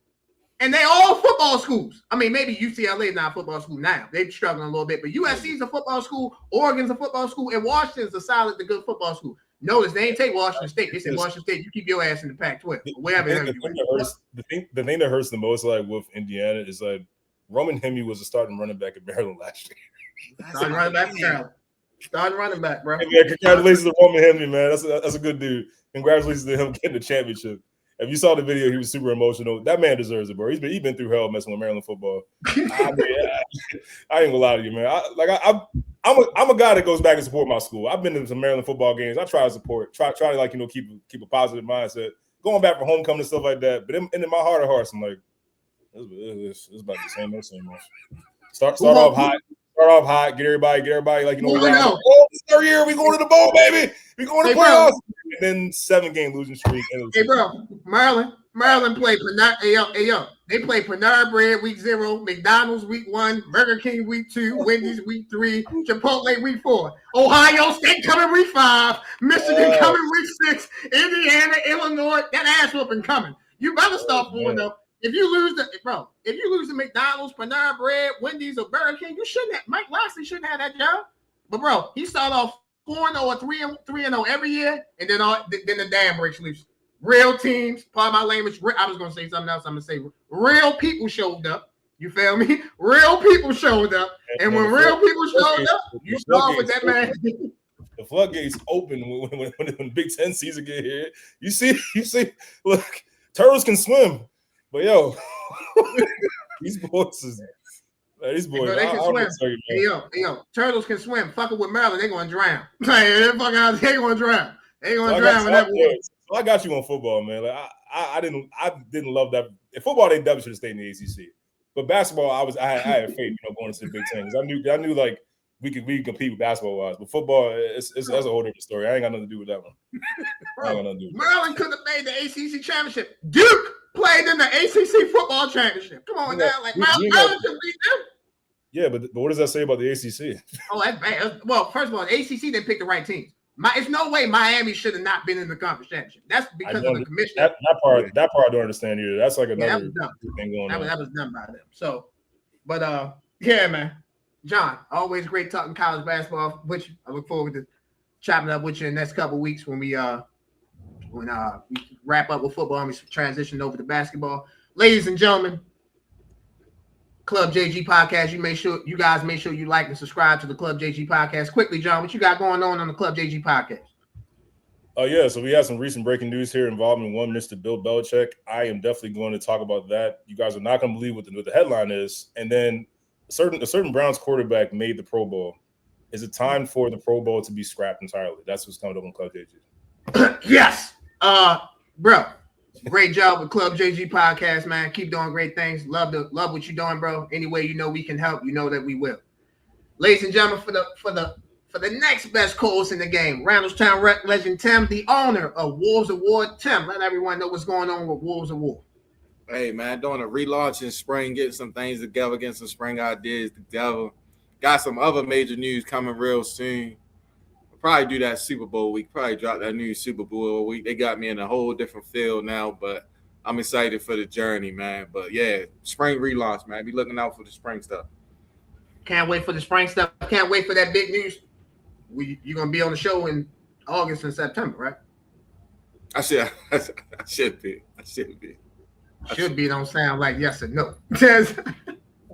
And they all football schools. I mean, maybe UCLA is not a football school now. They're struggling a little bit. But USC is a football school, Oregon's a football school, and Washington's a solid, the good football school. Notice they ain't take Washington State. They said Washington State, you keep your ass in the Pac-12. The thing that hurts the most, like with Indiana, is like Roman Hemi was a starting running back at Maryland last year. Starting running back, bro. Hey, man, congratulations to Roman Hemi, man. That's a good dude. Congratulations to him getting the championship. If you saw the video, he was super emotional. That man deserves it, bro. He's been through hell messing with Maryland football. I ain't gonna lie to you, man. I'm a guy that goes back and support my school. I've been to some Maryland football games. I try to support, try to like keep a positive mindset. Going back for homecoming and stuff like that. But in my heart of hearts, I'm like, it's about the same old. Start off hot. Get everybody like around. Oh, this third year we going to the bowl, baby. We going to the playoffs. And then 7-game losing streak. Hey, bro, Maryland played Panera. They played Panera Bread week 0, McDonald's week 1, Burger King week 2, Wendy's week 3, Chipotle week 4, Ohio State coming week 5, Michigan coming week 6, Indiana, Illinois. That ass whooping coming. You better start pulling up. If you lose the McDonald's, Panera Bread, Wendy's, or Burger King, you shouldn't have. Mike Locksley shouldn't have that job. But bro, he started off 4-0 or 3-0 every year, and then the dam breaks loose. real teams. Part of my language. I was gonna say something else. I'm gonna say real people showed up. You feel me? Real people showed up, and when real people showed up, you saw with that man. The floodgates open when the Big Ten season get here. You see. Look, turtles can swim, but yo, these boys. They can swim. Hey, yo, turtles can swim. Fucking with Maryland, they're gonna drown. They gonna drown. They gonna drown with that water. So I got you on football, man. Like I didn't love that. In football, they definitely should have stayed in the ACC. But basketball, I had faith, going into the Big Ten because I knew like we could compete with basketball wise. But football, that's a whole different story. I ain't got nothing to do with that one. Maryland could have made the ACC championship. Duke played in the ACC football championship. Come on now, like Maryland could beat them. Yeah, but what does that say about the ACC? Oh, that's bad. Well, first of all, the ACC, they picked the right teams. It's no way Miami should have not been in the conference championship. That's because of the commission. That part I don't understand either. That's like another thing going on. That was done by them. So, but yeah, man. John, always great talking college basketball with you. I look forward to chopping up with you in the next couple of weeks when we wrap up with football and we transition over to basketball. Ladies and gentlemen, Club JG Podcast. You guys make sure you like and subscribe to the Club JG Podcast. Quickly, John, what you got going on the Club JG Podcast? Oh, yeah. So we have some recent breaking news here involving one Mr. Bill Belichick. I am definitely going to talk about that. You guys are not going to believe what the headline is. And then a certain Browns quarterback made the Pro Bowl. Is it time for the Pro Bowl to be scrapped entirely? That's what's coming up on Club JG. Yes. Bro. Great job with Club JG Podcast, man. Keep doing great things. Love what you're doing, bro. Any way we can help, that we will. Ladies and gentlemen, for the next best co-host in the game, Randallstown Rec legend Tim, the owner of Wolves of War. Tim, let everyone know what's going on with Wolves of War. Hey, man, doing a relaunch in spring, getting some things together, getting some spring ideas together. Got some other major news coming real soon. Probably do that Super Bowl week. Probably drop that new Super Bowl week. They got me in a whole different field now, but I'm excited for the journey, man. But yeah, spring relaunch, man. Be looking out for the spring stuff. Can't wait for the spring stuff. Can't wait for that big news. You're gonna be on the show in August and September, right? I should be. Should be. Don't sound like yes or no.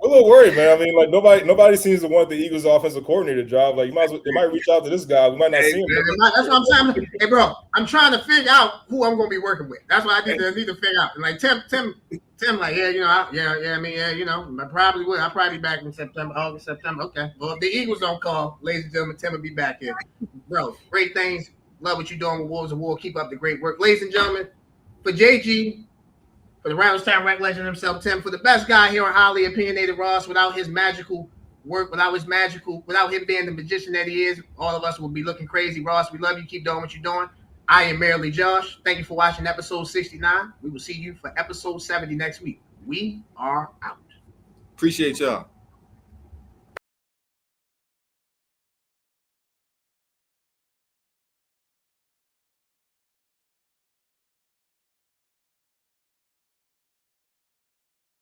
We're a little worried, man. I mean, like nobody seems to want the Eagles' offensive coordinator job. Like they might reach out to this guy. We might not see him. That's what I'm saying. Hey, bro, I'm trying to figure out who I'm going to be working with. That's what I need to figure out. And like Tim, like I probably will. I'll probably be back in August, September. Okay. Well, if the Eagles don't call, ladies and gentlemen, Tim will be back here. Bro, great things. Love what you're doing with Wolves of War. Keep up the great work, ladies and gentlemen. For JG. For the Randallstown Rec legend himself, Tim, for the best guy here on Highly Opinionated, Ross, without his magical work, without him being the magician that he is, all of us will be looking crazy. Ross, we love you. Keep doing what you're doing. I am merely Josh. Thank you for watching episode 69. We will see you for episode 70 next week. We are out. Appreciate y'all.